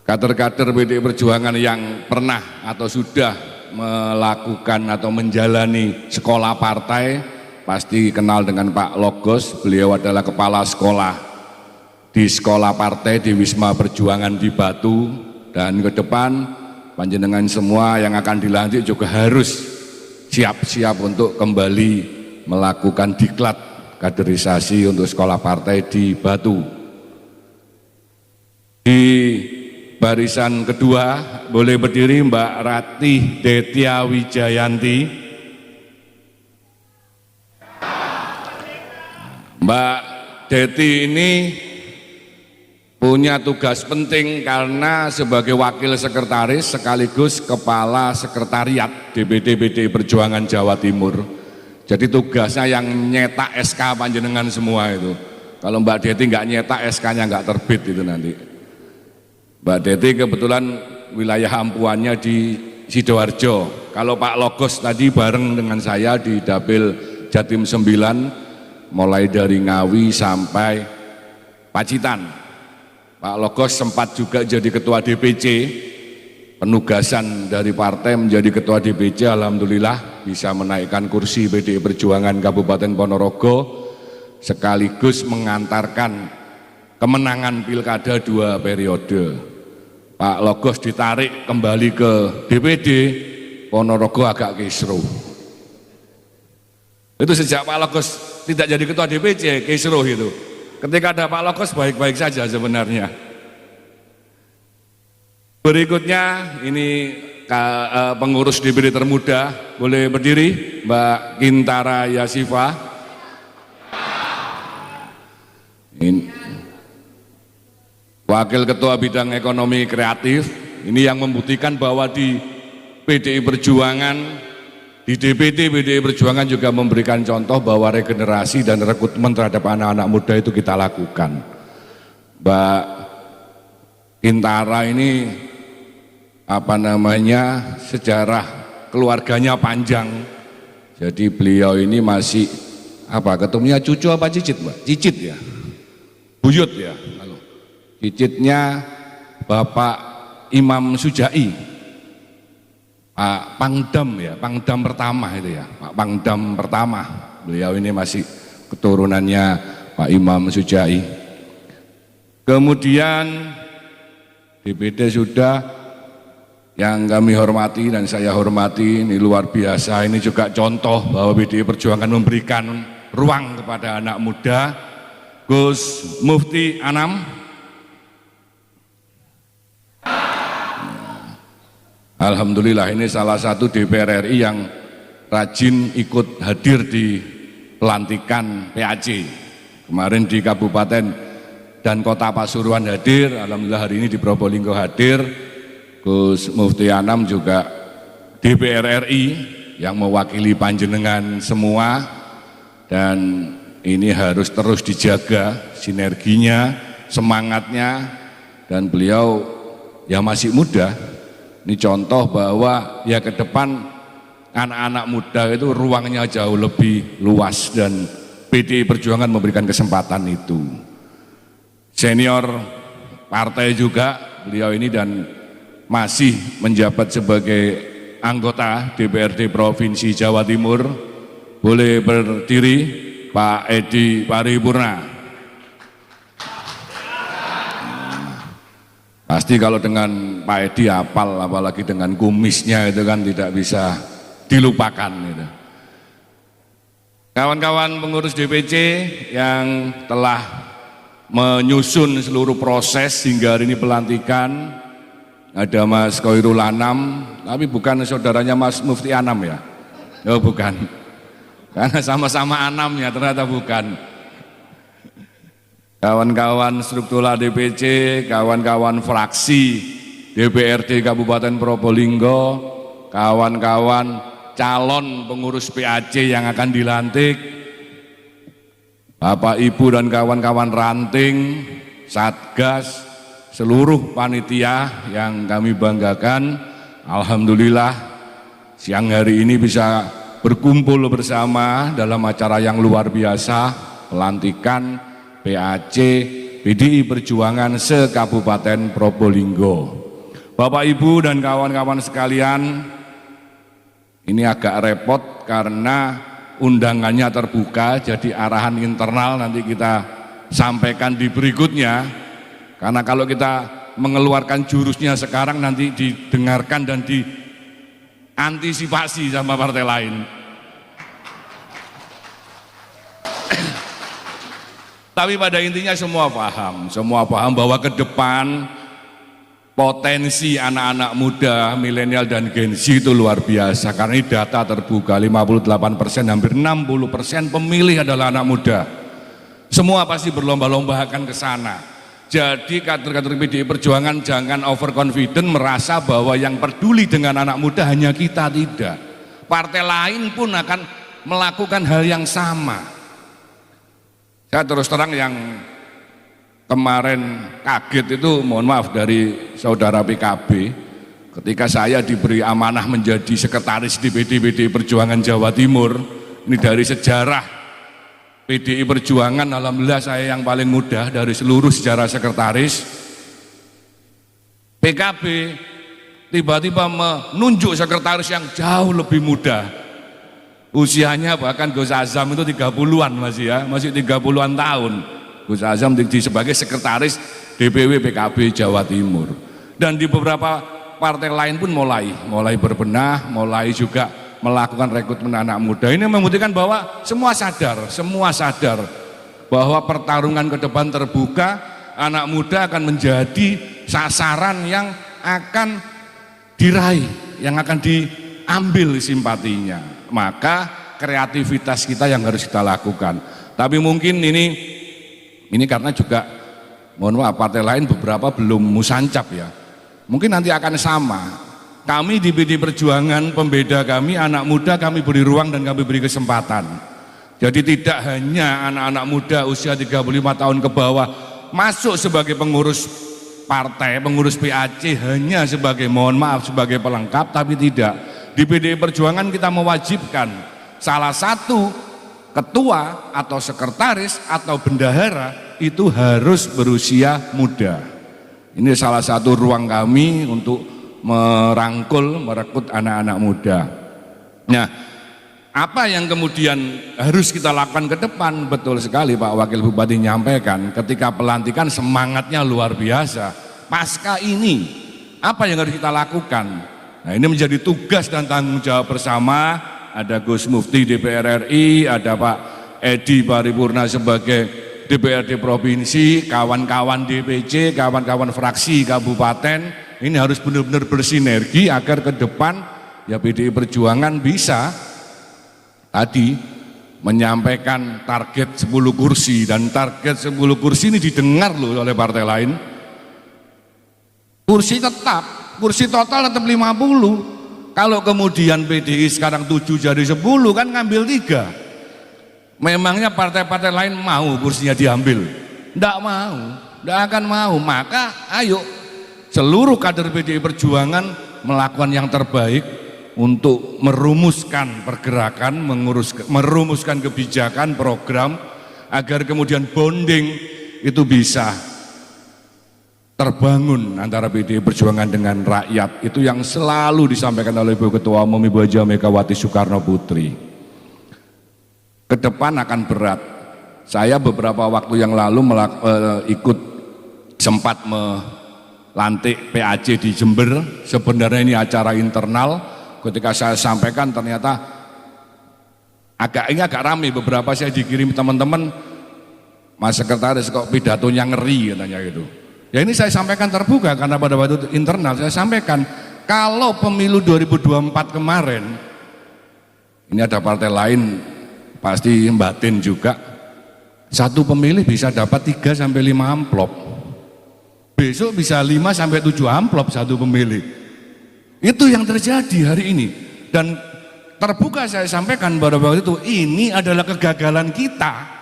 Kader-kader PDI Perjuangan yang pernah atau sudah melakukan atau menjalani sekolah partai pasti kenal dengan Pak Logos. Beliau adalah kepala sekolah di sekolah partai di Wisma Perjuangan di Batu, dan ke depan panjenengan semua yang akan dilantik juga harus siap-siap untuk kembali melakukan diklat kaderisasi untuk sekolah partai di Batu. Di barisan kedua boleh berdiri Mbak Ratih Detya Wijayanti. Mbak Deti ini punya tugas penting karena sebagai wakil sekretaris sekaligus kepala sekretariat DPD PDI Perjuangan Jawa Timur. Jadi tugasnya yang nyetak SK panjenengan semua itu. Kalau Mbak Deti nggak nyetak, SK-nya nggak terbit itu nanti. Mbak Deti kebetulan wilayah ampuannya di Sidoarjo. Kalau Pak Logos tadi bareng dengan saya di Dapil Jatim 9, mulai dari Ngawi sampai Pacitan. Pak Logos sempat juga jadi ketua DPC, penugasan dari partai menjadi ketua DPC, alhamdulillah bisa menaikkan kursi PDI Perjuangan Kabupaten Ponorogo, sekaligus mengantarkan kemenangan pilkada 2 periode. Pak Logos ditarik kembali ke DPD, Ponorogo agak kisruh. Itu sejak Pak Logos tidak jadi ketua DPC, kisruh itu. Ketika ada Pak Logos baik-baik saja sebenarnya. Berikutnya ini pengurus DPD termuda, boleh berdiri Mbak Gintara Yasifa. Ini Wakil Ketua Bidang Ekonomi Kreatif, ini yang membuktikan bahwa di PDI Perjuangan, di DPD PDI Perjuangan juga memberikan contoh bahwa regenerasi dan rekrutmen terhadap anak-anak muda itu kita lakukan. Mbak Gintara ini sejarah keluarganya panjang. Jadi beliau ini masih ketemunya cucu apa cicit, Mbak? Cicit ya, buyut ya. Cicitnya Bapak Imam Sujai, Pak Pangdam ya, Pangdam pertama itu ya, Pak Pangdam pertama. Beliau ini masih keturunannya Pak Imam Sujai. Kemudian DPD sudah, yang kami hormati dan saya hormati, ini luar biasa, ini juga contoh bahwa PDI Perjuangan memberikan ruang kepada anak muda. Gus Mufti Anam. Alhamdulillah ini salah satu DPR RI yang rajin ikut hadir di pelantikan PAC. Kemarin di Kabupaten dan Kota Pasuruan hadir, alhamdulillah hari ini di Probolinggo hadir. Gus Mufti Anam juga DPR RI yang mewakili panjenengan semua, dan ini harus terus dijaga sinerginya, semangatnya, dan beliau ya masih muda. Ini contoh bahwa ya ke depan anak-anak muda itu ruangnya jauh lebih luas dan PDI Perjuangan memberikan kesempatan itu. Senior partai juga beliau ini dan masih menjabat sebagai anggota DPRD Provinsi Jawa Timur. Boleh berdiri Pak Edi Paripurna. Pasti kalau dengan Pak Edi hafal, apalagi dengan kumisnya itu kan tidak bisa dilupakan gitu. Kawan-kawan pengurus DPC yang telah menyusun seluruh proses hingga hari ini pelantikan, ada Mas Khoirul Anam, tapi bukan saudaranya Mas Mufti Anam ya? Oh bukan, karena sama-sama Anam ya, ternyata bukan. Kawan-kawan struktural DPC, kawan-kawan fraksi DPRD Kabupaten Probolinggo, kawan-kawan calon pengurus PAC yang akan dilantik, Bapak Ibu dan kawan-kawan ranting, Satgas, seluruh panitia yang kami banggakan. Alhamdulillah siang hari ini bisa berkumpul bersama dalam acara yang luar biasa, pelantikan PAC PDI Perjuangan se-Kabupaten Probolinggo. Bapak Ibu dan kawan-kawan sekalian, ini agak repot karena undangannya terbuka, jadi arahan internal nanti kita sampaikan di berikutnya. Karena kalau kita mengeluarkan jurusnya sekarang nanti didengarkan dan diantisipasi sama partai lain. Tapi pada intinya semua paham bahwa ke depan potensi anak-anak muda, milenial dan Gen Z itu luar biasa. Karena ini data terbuka, 58%, hampir 60% pemilih adalah anak muda. Semua pasti berlomba-lomba akan ke sana. Jadi kader-kader PDI Perjuangan jangan overconfident merasa bahwa yang peduli dengan anak muda hanya kita, tidak. Partai lain pun akan melakukan hal yang sama. Saya terus terang yang kemarin kaget itu, mohon maaf dari saudara PKB, ketika saya diberi amanah menjadi sekretaris di PDI Perjuangan Jawa Timur. Ini dari sejarah PDI Perjuangan, alhamdulillah saya yang paling muda dari seluruh sejarah sekretaris. PKB tiba-tiba menunjuk sekretaris yang jauh lebih muda, usianya bahkan Gus Azam itu 30-an masih 30-an tahun. Gus Azam sebagai sekretaris DPW PKB Jawa Timur. Dan di beberapa partai lain pun mulai berbenah, mulai juga melakukan rekrutmen anak muda. Ini membuktikan bahwa semua sadar bahwa pertarungan ke depan terbuka, anak muda akan menjadi sasaran yang akan diraih, yang akan diambil simpatinya. Maka kreativitas kita yang harus kita lakukan. Tapi mungkin ini karena juga mohon maaf partai lain beberapa belum musancap ya. Mungkin nanti akan sama. Kami di PDI Perjuangan, pembeda kami anak muda, kami beri ruang dan kami beri kesempatan. Jadi tidak hanya anak-anak muda usia 35 tahun ke bawah masuk sebagai pengurus partai, pengurus PAC hanya sebagai mohon maaf sebagai pelengkap, tapi tidak. Di PDI Perjuangan kita mewajibkan salah satu ketua atau sekretaris atau bendahara itu harus berusia muda. Ini salah satu ruang kami untuk merangkul, merekrut anak-anak muda. Nah, apa yang kemudian harus kita lakukan ke depan? Betul sekali Pak Wakil Bupati nyampaikan, ketika pelantikan semangatnya luar biasa. Pasca ini, apa yang harus kita lakukan? Nah, ini menjadi tugas dan tanggung jawab bersama. Ada Gus Mufti DPR RI, ada Pak Edi Paripurna sebagai DPRD Provinsi, kawan-kawan DPC, kawan-kawan fraksi kabupaten. Ini harus benar-benar bersinergi agar ke depan ya PDI Perjuangan bisa tadi menyampaikan target 10 kursi, dan target 10 kursi ini didengar loh oleh partai lain. Kursi tetap, kursi total tetap 50. Kalau kemudian PDI sekarang 7 jadi 10 kan ngambil 3. Memangnya partai-partai lain mau kursinya diambil? Tidak mau, tidak akan mau. Maka ayo seluruh kader PDI Perjuangan melakukan yang terbaik untuk merumuskan pergerakan, merumuskan kebijakan, program, agar kemudian bonding itu bisa terbangun antara PDI Perjuangan dengan rakyat. Itu yang selalu disampaikan oleh Ibu Ketua Umum Ibu Haja Megawati Soekarno Putri. Ke depan akan berat. Saya beberapa waktu yang lalu ikut sempat melantik PAC di Jember. Sebenarnya ini acara internal. Ketika saya sampaikan ternyata agak ramai, beberapa saya dikirim teman-teman, Mas Sekretaris kok pidatonya ngeri katanya gitu. Ya ini saya sampaikan terbuka karena pada waktu internal saya sampaikan kalau pemilu 2024 kemarin ini ada partai lain pasti batin juga, satu pemilih bisa dapat 3 sampai 5 amplop, besok bisa 5 sampai 7 amplop satu pemilih. Itu yang terjadi hari ini, dan terbuka saya sampaikan pada waktu itu, ini adalah kegagalan kita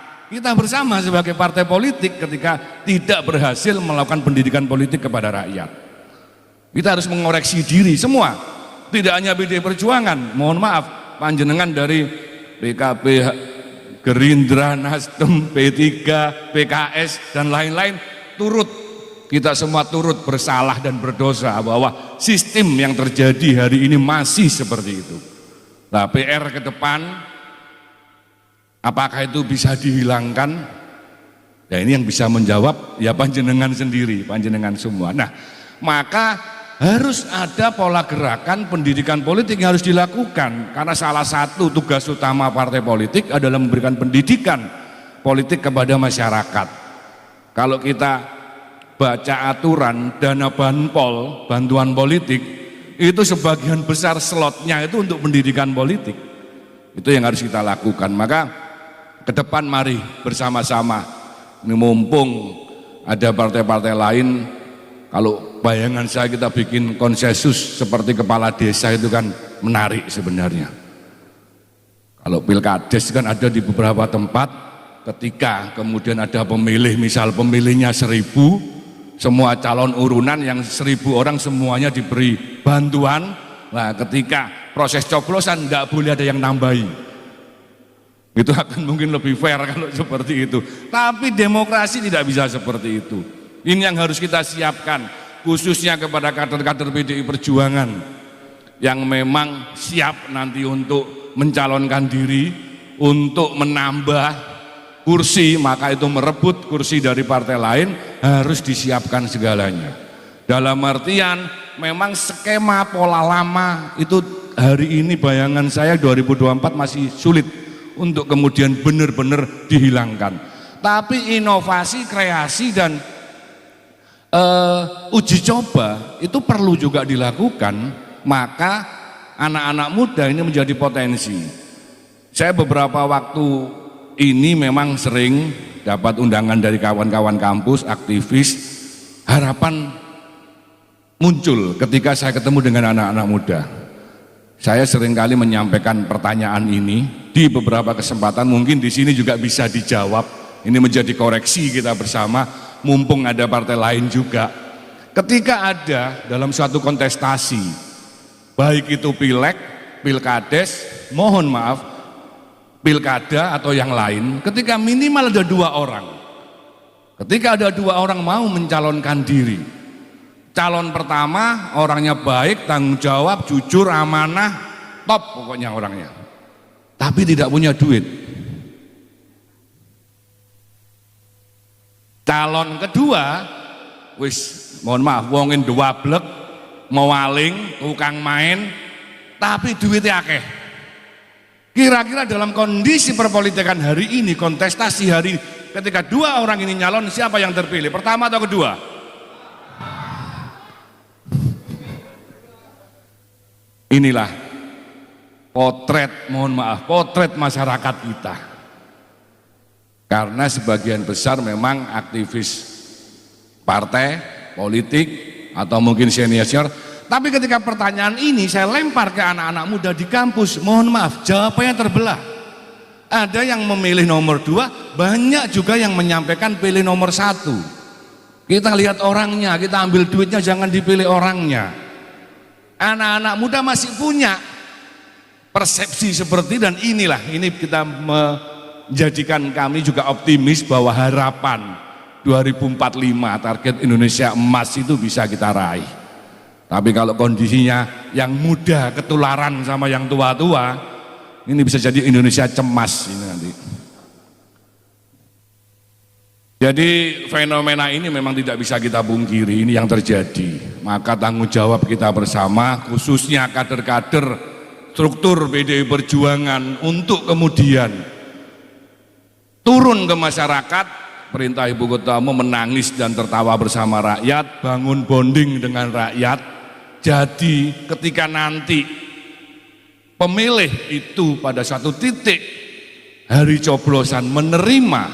bersama sebagai partai politik ketika tidak berhasil melakukan pendidikan politik kepada rakyat. Kita harus mengoreksi diri semua, tidak hanya PDI Perjuangan, mohon maaf, panjenengan dari PKB, Gerindra, Nasdem, P3, PKS dan lain-lain turut, kita semua turut bersalah dan berdosa bahwa sistem yang terjadi hari ini masih seperti itu. Nah, PR ke depan apakah itu bisa dihilangkan? Ya ini yang bisa menjawab ya panjenengan sendiri, panjenengan semua. Nah, maka harus ada pola gerakan pendidikan politik yang harus dilakukan, karena salah satu tugas utama partai politik adalah memberikan pendidikan politik kepada masyarakat. Kalau kita baca aturan dana banpol, bantuan politik, itu sebagian besar slotnya itu untuk pendidikan politik. Itu yang harus kita lakukan. Maka ke depan mari bersama-sama, ini mumpung ada partai-partai lain, kalau bayangan saya kita bikin konsensus seperti kepala desa itu kan menarik sebenarnya. Kalau pilkades kan ada di beberapa tempat, ketika kemudian ada pemilih, misal pemilihnya 1000, semua calon urunan yang 1000 orang semuanya diberi bantuan. Nah, ketika proses coblosan tidak boleh ada yang nambahi. Itu akan mungkin lebih fair kalau seperti itu. Tapi demokrasi tidak bisa seperti itu. Ini yang harus kita siapkan, khususnya kepada kader-kader PDI Perjuangan yang memang siap nanti untuk mencalonkan diri, untuk menambah kursi, maka itu merebut kursi dari partai lain, harus disiapkan segalanya. Dalam artian memang skema pola lama itu hari ini bayangan saya 2024 masih sulit untuk kemudian benar-benar dihilangkan. Tapi inovasi, kreasi dan uji coba itu perlu juga dilakukan, maka anak-anak muda ini menjadi potensi. Saya beberapa waktu ini memang sering dapat undangan dari kawan-kawan kampus, aktivis. Harapan muncul ketika saya ketemu dengan anak-anak muda. Saya seringkali menyampaikan pertanyaan ini di beberapa kesempatan, mungkin di sini juga bisa dijawab. Ini menjadi koreksi kita bersama, mumpung ada partai lain juga. Ketika ada dalam suatu kontestasi, baik itu pileg, pilkades, mohon maaf, pilkada atau yang lain, ketika minimal ada 2 orang, ketika ada 2 orang mau mencalonkan diri, calon pertama orangnya baik, tanggung jawab, jujur, amanah, top pokoknya orangnya, tapi tidak punya duit. Calon kedua, wis mohon maaf, wongin dwablek, mewaling, tukang main, tapi duitnya akeh. Kira-kira dalam kondisi perpolitikan hari ini, kontestasi hari ini, ketika 2 orang ini nyalon, siapa yang terpilih? Pertama atau kedua? Inilah potret, mohon maaf, potret masyarakat kita. Karena sebagian besar memang aktivis partai, politik, atau mungkin senior Tapi ketika pertanyaan ini saya lempar ke anak-anak muda di kampus, mohon maaf, jawabannya terbelah. Ada yang memilih nomor 2, banyak juga yang menyampaikan pilih nomor 1. Kita lihat orangnya, kita ambil duitnya, jangan dipilih orangnya. Anak-anak muda masih punya persepsi seperti, dan ini kita menjadikan kami juga optimis bahwa harapan 2045 target Indonesia emas itu bisa kita raih. Tapi kalau kondisinya yang muda ketularan sama yang tua-tua, ini bisa jadi Indonesia cemas ini nanti. Jadi fenomena ini memang tidak bisa kita pungkiri, ini yang terjadi. Maka tanggung jawab kita bersama, khususnya kader-kader struktur PDI Perjuangan, untuk kemudian turun ke masyarakat. Perintah Ibu Ketua Umum menangis dan tertawa bersama rakyat, bangun bonding dengan rakyat. Jadi ketika nanti pemilih itu pada satu titik hari coblosan menerima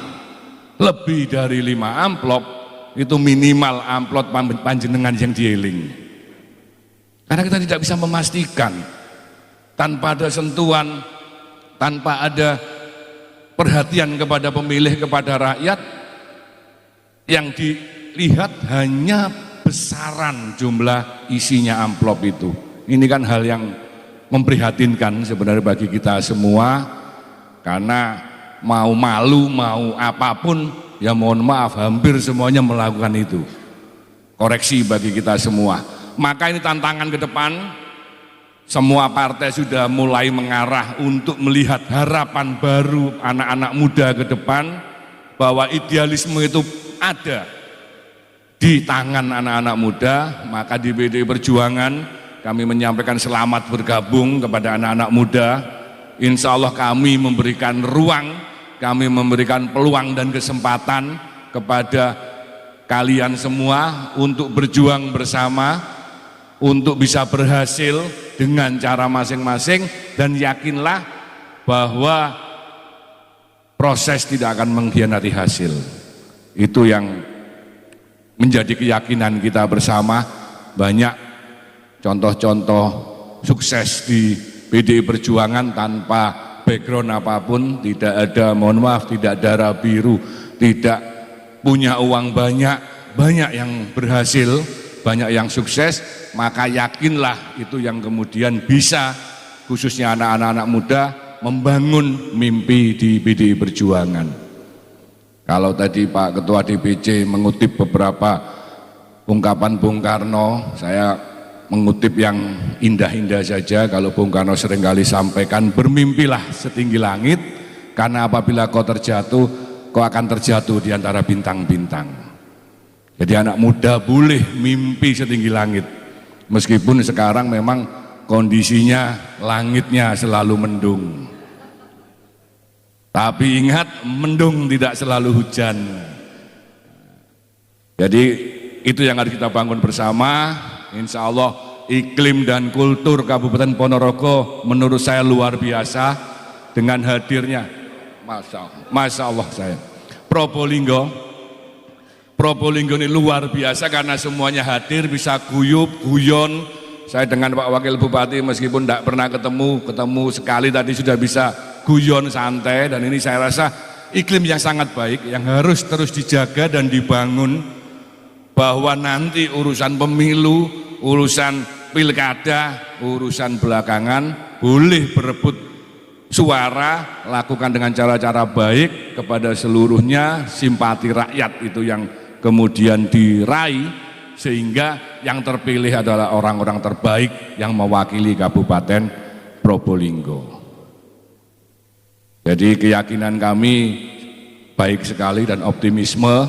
lebih dari 5 amplop, itu minimal amplop panjenengan yang dieling. Karena kita tidak bisa memastikan, tanpa ada sentuhan, tanpa ada perhatian kepada pemilih, kepada rakyat, yang dilihat hanya besaran jumlah isinya amplop itu. Ini kan hal yang memprihatinkan sebenarnya bagi kita semua, karena mau malu, mau apapun, ya mohon maaf, hampir semuanya melakukan itu. Koreksi bagi kita semua. Maka ini tantangan ke depan, semua partai sudah mulai mengarah untuk melihat harapan baru anak-anak muda ke depan, bahwa idealisme itu ada di tangan anak-anak muda. Maka di PDI Perjuangan kami menyampaikan selamat bergabung kepada anak-anak muda. Insya Allah kami memberikan ruang, kami memberikan peluang dan kesempatan kepada kalian semua untuk berjuang bersama, untuk bisa berhasil dengan cara masing-masing, dan yakinlah bahwa proses tidak akan mengkhianati hasil. Itu yang menjadi keyakinan kita bersama. Banyak contoh-contoh sukses di PDI Perjuangan tanpa background apapun, tidak ada, mohon maaf, tidak darah biru, tidak punya uang banyak, banyak yang berhasil, banyak yang sukses. Maka yakinlah itu yang kemudian bisa, khususnya anak-anak muda, membangun mimpi di PDI Perjuangan. Kalau tadi Pak Ketua DPC mengutip beberapa ungkapan Bung Karno, saya mengutip yang indah-indah saja. Kalau Bung Karno seringkali sampaikan, bermimpilah setinggi langit, karena apabila kau terjatuh, kau akan terjatuh di antara bintang-bintang. Jadi anak muda boleh mimpi setinggi langit, meskipun sekarang memang kondisinya langitnya selalu mendung. Tapi ingat, mendung tidak selalu hujan. Jadi itu yang harus kita bangun bersama. Insya Allah iklim dan kultur Kabupaten Ponorogo menurut saya luar biasa dengan hadirnya, Masya Allah saya, Probolinggo ini luar biasa karena semuanya hadir, bisa guyup, guyon. Saya dengan Pak Wakil Bupati meskipun tidak pernah ketemu sekali tadi sudah bisa guyon santai, dan ini saya rasa iklim yang sangat baik yang harus terus dijaga dan dibangun, bahwa nanti urusan pemilu, urusan pilkada, urusan belakangan, boleh berebut suara, lakukan dengan cara-cara baik kepada seluruhnya, simpati rakyat itu yang kemudian diraih, sehingga yang terpilih adalah orang-orang terbaik yang mewakili Kabupaten Probolinggo. Jadi keyakinan kami baik sekali dan optimisme,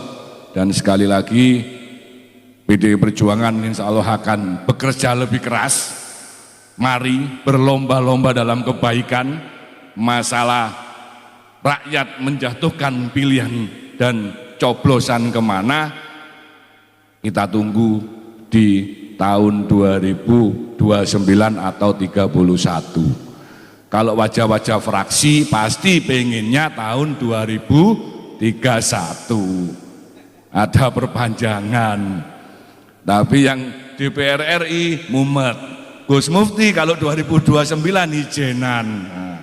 dan sekali lagi PDI Perjuangan insya Allah akan bekerja lebih keras. Mari berlomba-lomba dalam kebaikan. Masalah rakyat menjatuhkan pilihan dan coblosan kemana, kita tunggu di tahun 2029 atau 31. Kalau wajah-wajah fraksi pasti pengennya tahun 2031, ada perpanjangan. Tapi yang DPR RI mumet, Gus Mufti kalau 2029 ijenan. Nah,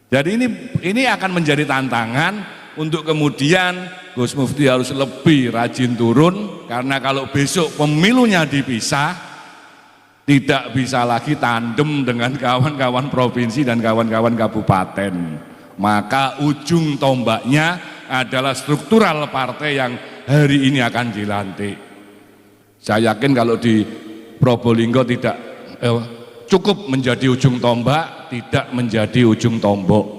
jadi ini akan menjadi tantangan untuk kemudian Gus Mufti harus lebih rajin turun, karena kalau besok pemilunya dipisah, tidak bisa lagi tandem dengan kawan-kawan provinsi dan kawan-kawan kabupaten. Maka ujung tombaknya adalah struktural partai yang hari ini akan dilantik. Saya yakin kalau di Probolinggo tidak cukup menjadi ujung tombak, tidak menjadi ujung tombok.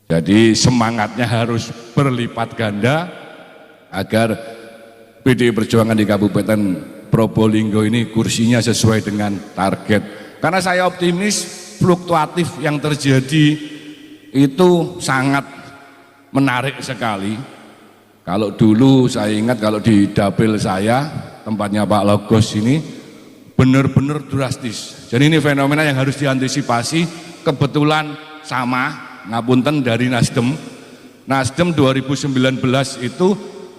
Jadi semangatnya harus berlipat ganda agar PDI Perjuangan di Kabupaten Probolinggo ini kursinya sesuai dengan target. Karena saya optimis fluktuatif yang terjadi itu sangat menarik sekali. Kalau dulu saya ingat kalau di dapil saya, tempatnya Pak Logos ini benar-benar drastis. Jadi ini fenomena yang harus diantisipasi. Kebetulan sama, ngapunten dari Nasdem 2019 itu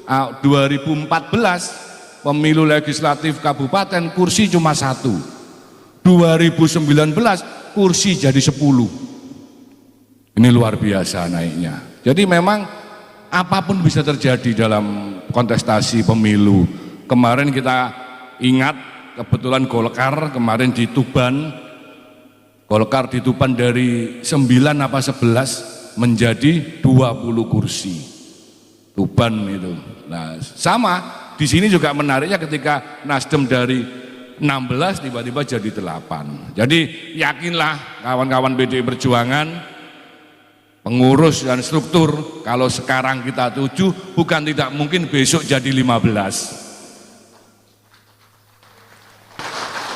2014 pemilu legislatif kabupaten kursi cuma 1, 2019 kursi jadi 10. Ini luar biasa naiknya. Jadi memang apapun bisa terjadi dalam kontestasi pemilu. Kemarin kita ingat kebetulan Golkar kemarin di Tuban, Golkar di Tuban dari 9 apa 11 menjadi 20 kursi. Tuban itu. Nah, sama di sini juga menariknya ketika Nasdem dari 16 tiba-tiba jadi 8. Jadi yakinlah kawan-kawan PDI Perjuangan, pengurus dan struktur, kalau sekarang kita 7 bukan tidak mungkin besok jadi 15.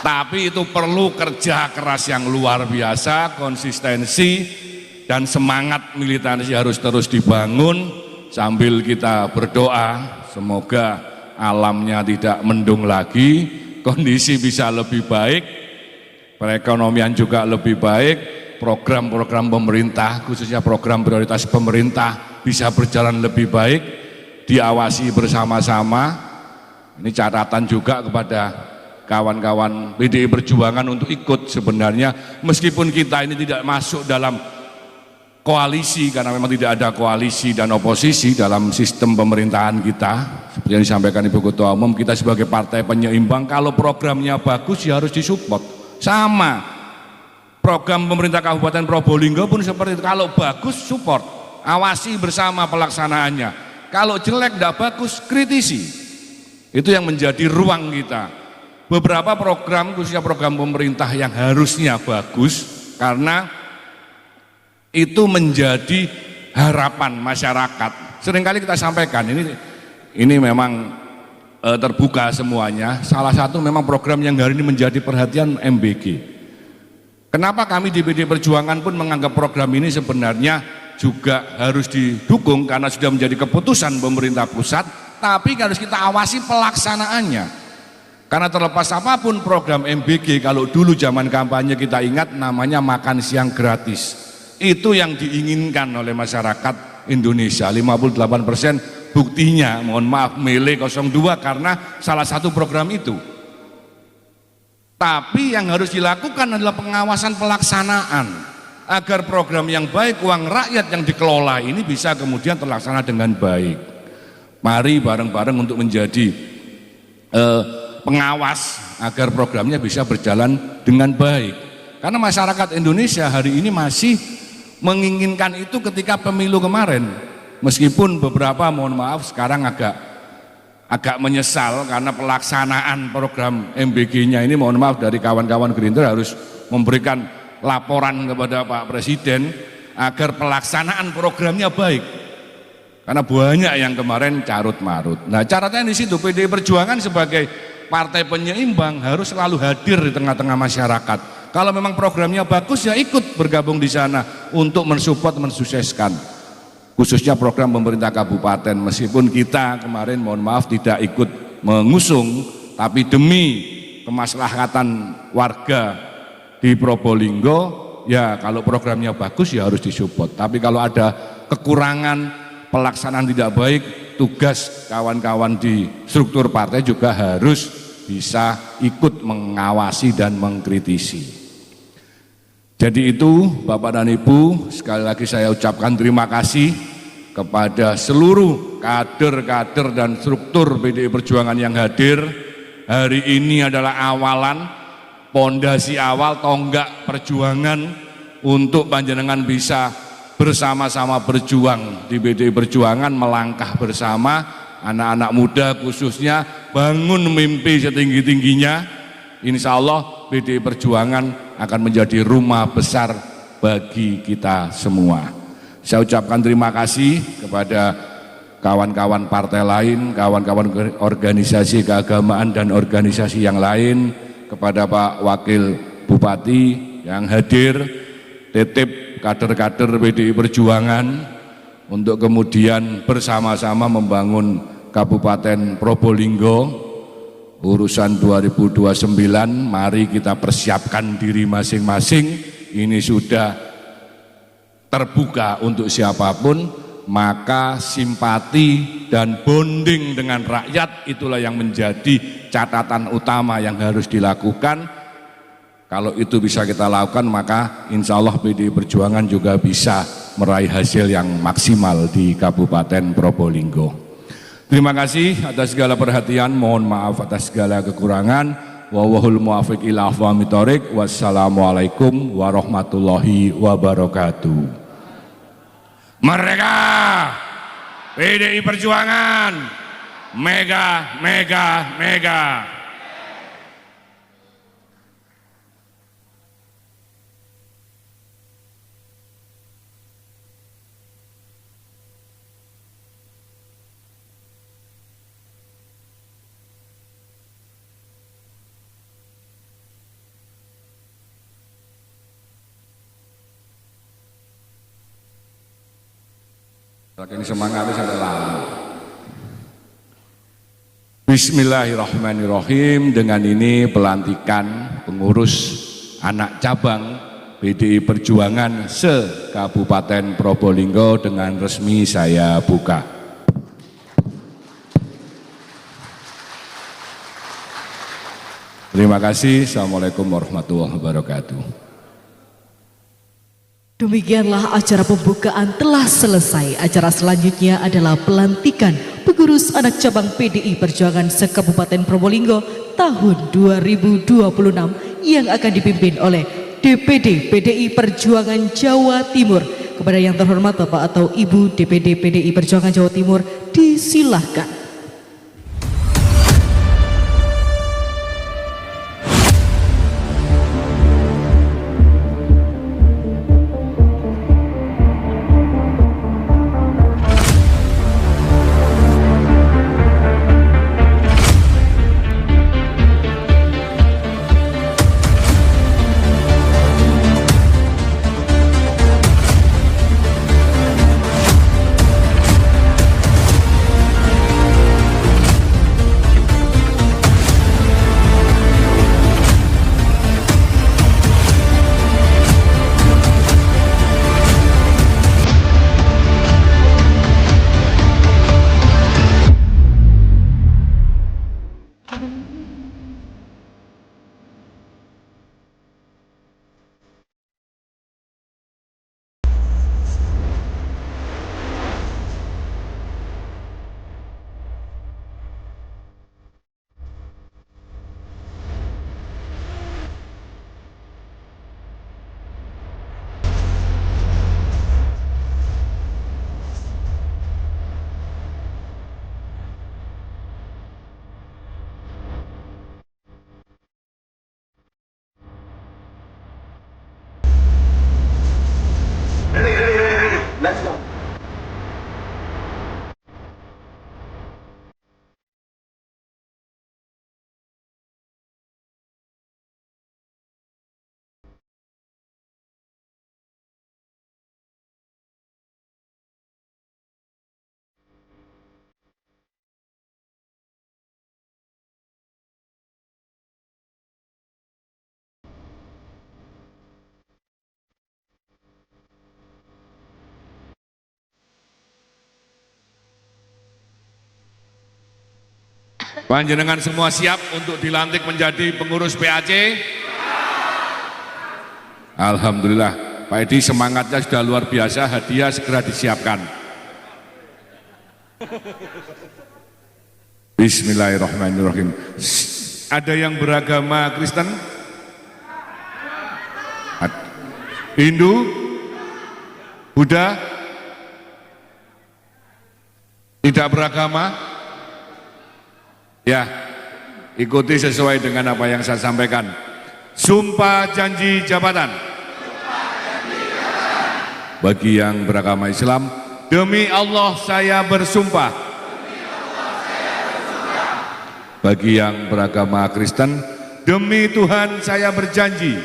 Tapi itu perlu kerja keras yang luar biasa, konsistensi dan semangat militansi harus terus dibangun sambil kita berdoa semoga alamnya tidak mendung lagi, kondisi bisa lebih baik, perekonomian juga lebih baik, program-program pemerintah khususnya program prioritas pemerintah bisa berjalan lebih baik, diawasi bersama-sama. Ini catatan juga kepada kawan-kawan PDI Perjuangan untuk ikut sebenarnya, meskipun kita ini tidak masuk dalam koalisi karena memang tidak ada koalisi dan oposisi dalam sistem pemerintahan kita. Seperti yang disampaikan Ibu Ketua Umum, kita sebagai partai penyeimbang kalau programnya bagus ya harus disupport. Sama program pemerintah Kabupaten Probolinggo pun seperti itu, kalau bagus support, awasi bersama pelaksanaannya. Kalau jelek tidak bagus kritisi. Itu yang menjadi ruang kita. Beberapa program khususnya program pemerintah yang harusnya bagus karena itu menjadi harapan masyarakat. Seringkali kita sampaikan ini memang terbuka semuanya. Salah satu memang program yang hari ini menjadi perhatian MBG. Kenapa kami di PDI Perjuangan pun menganggap program ini sebenarnya juga harus didukung karena sudah menjadi keputusan pemerintah pusat, tapi harus kita awasi pelaksanaannya. Karena terlepas apapun program MBG, kalau dulu zaman kampanye kita ingat namanya makan siang gratis. Itu yang diinginkan oleh masyarakat Indonesia, 58% buktinya, mohon maaf, milih 02 karena salah satu program itu. Tapi yang harus dilakukan adalah pengawasan pelaksanaan agar program yang baik, uang rakyat yang dikelola ini bisa kemudian terlaksana dengan baik. Mari bareng-bareng untuk menjadi pengawas agar programnya bisa berjalan dengan baik. Karena masyarakat Indonesia hari ini masih menginginkan itu ketika pemilu kemarin. Meskipun beberapa, mohon maaf, sekarang agak menyesal karena pelaksanaan program MBG-nya ini, mohon maaf, dari kawan-kawan Gerindra harus memberikan laporan kepada Pak Presiden agar pelaksanaan programnya baik. Karena banyak yang kemarin carut-marut. Nah, caranya di situ PDI Perjuangan sebagai partai penyeimbang harus selalu hadir di tengah-tengah masyarakat. Kalau memang programnya bagus ya ikut bergabung di sana untuk mensupport, mensukseskan. Khususnya program pemerintah kabupaten, meskipun kita kemarin mohon maaf tidak ikut mengusung, tapi demi kemaslahatan warga di Probolinggo ya kalau programnya bagus ya harus disupport. Tapi kalau ada kekurangan, pelaksanaan tidak baik, tugas kawan-kawan di struktur partai juga harus bisa ikut mengawasi dan mengkritisi. Jadi itu Bapak dan Ibu, sekali lagi saya ucapkan terima kasih kepada seluruh kader-kader dan struktur PDI Perjuangan yang hadir. Hari ini adalah awalan, pondasi awal tonggak perjuangan untuk panjenengan bisa bersama-sama berjuang di PDI Perjuangan, melangkah bersama, anak-anak muda khususnya bangun mimpi setinggi-tingginya. Insya Allah PDI Perjuangan akan menjadi rumah besar bagi kita semua. Saya ucapkan terima kasih kepada kawan-kawan partai lain, kawan-kawan organisasi keagamaan dan organisasi yang lain, kepada Pak Wakil Bupati yang hadir, titip kader-kader PDI Perjuangan untuk kemudian bersama-sama membangun Kabupaten Probolinggo. Urusan 2029, mari kita persiapkan diri masing-masing. Ini sudah terbuka untuk siapapun. Maka simpati dan bonding dengan rakyat itulah yang menjadi catatan utama yang harus dilakukan. Kalau itu bisa kita lakukan, maka insya Allah PDI Perjuangan juga bisa meraih hasil yang maksimal di Kabupaten Probolinggo. Terima kasih atas segala perhatian, mohon maaf atas segala kekurangan. Wallahul muwaffiq ila aqwamit thoriq. Wassalamualaikum warahmatullahi wabarakatuh. Merdeka! PDI Perjuangan! Mega, mega, mega! Saking semangatnya sampai lama. Bismillahirrahmanirrahim. Dengan ini pelantikan pengurus anak cabang PDI Perjuangan se-Kabupaten Probolinggo dengan resmi saya buka. Terima kasih. Assalamualaikum warahmatullahi wabarakatuh. Demikianlah acara pembukaan telah selesai. Acara selanjutnya adalah pelantikan pengurus anak cabang PDI Perjuangan se-Kabupaten Probolinggo tahun 2026 yang akan dipimpin oleh DPD PDI Perjuangan Jawa Timur. Kepada yang terhormat Bapak atau Ibu DPD PDI Perjuangan Jawa Timur, disilahkan. Panjenengan semua siap untuk dilantik menjadi pengurus PAC? Alhamdulillah, Pak Edi semangatnya sudah luar biasa, hadiah segera disiapkan. Bismillahirrahmanirrahim. Ada yang beragama Kristen? Hindu? Buddha? Tidak beragama? Ya, ikuti sesuai dengan apa yang saya sampaikan. Sumpah janji jabatan. Bagi yang beragama Islam, demi Allah saya bersumpah. Bagi yang beragama Kristen, demi Tuhan saya berjanji.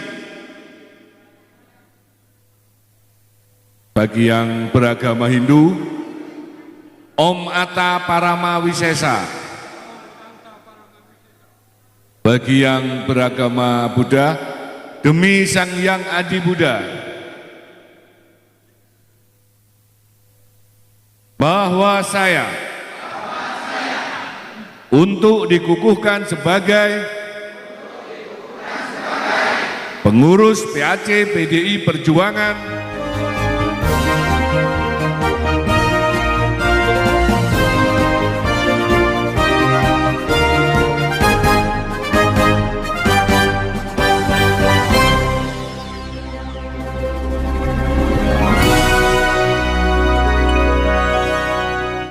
Bagi yang beragama Hindu, Om Atta Parama Wisesa. Bagi yang beragama Buddha, demi Sang Hyang Adi Buddha, bahwa saya untuk dikukuhkan sebagai pengurus PAC PDI Perjuangan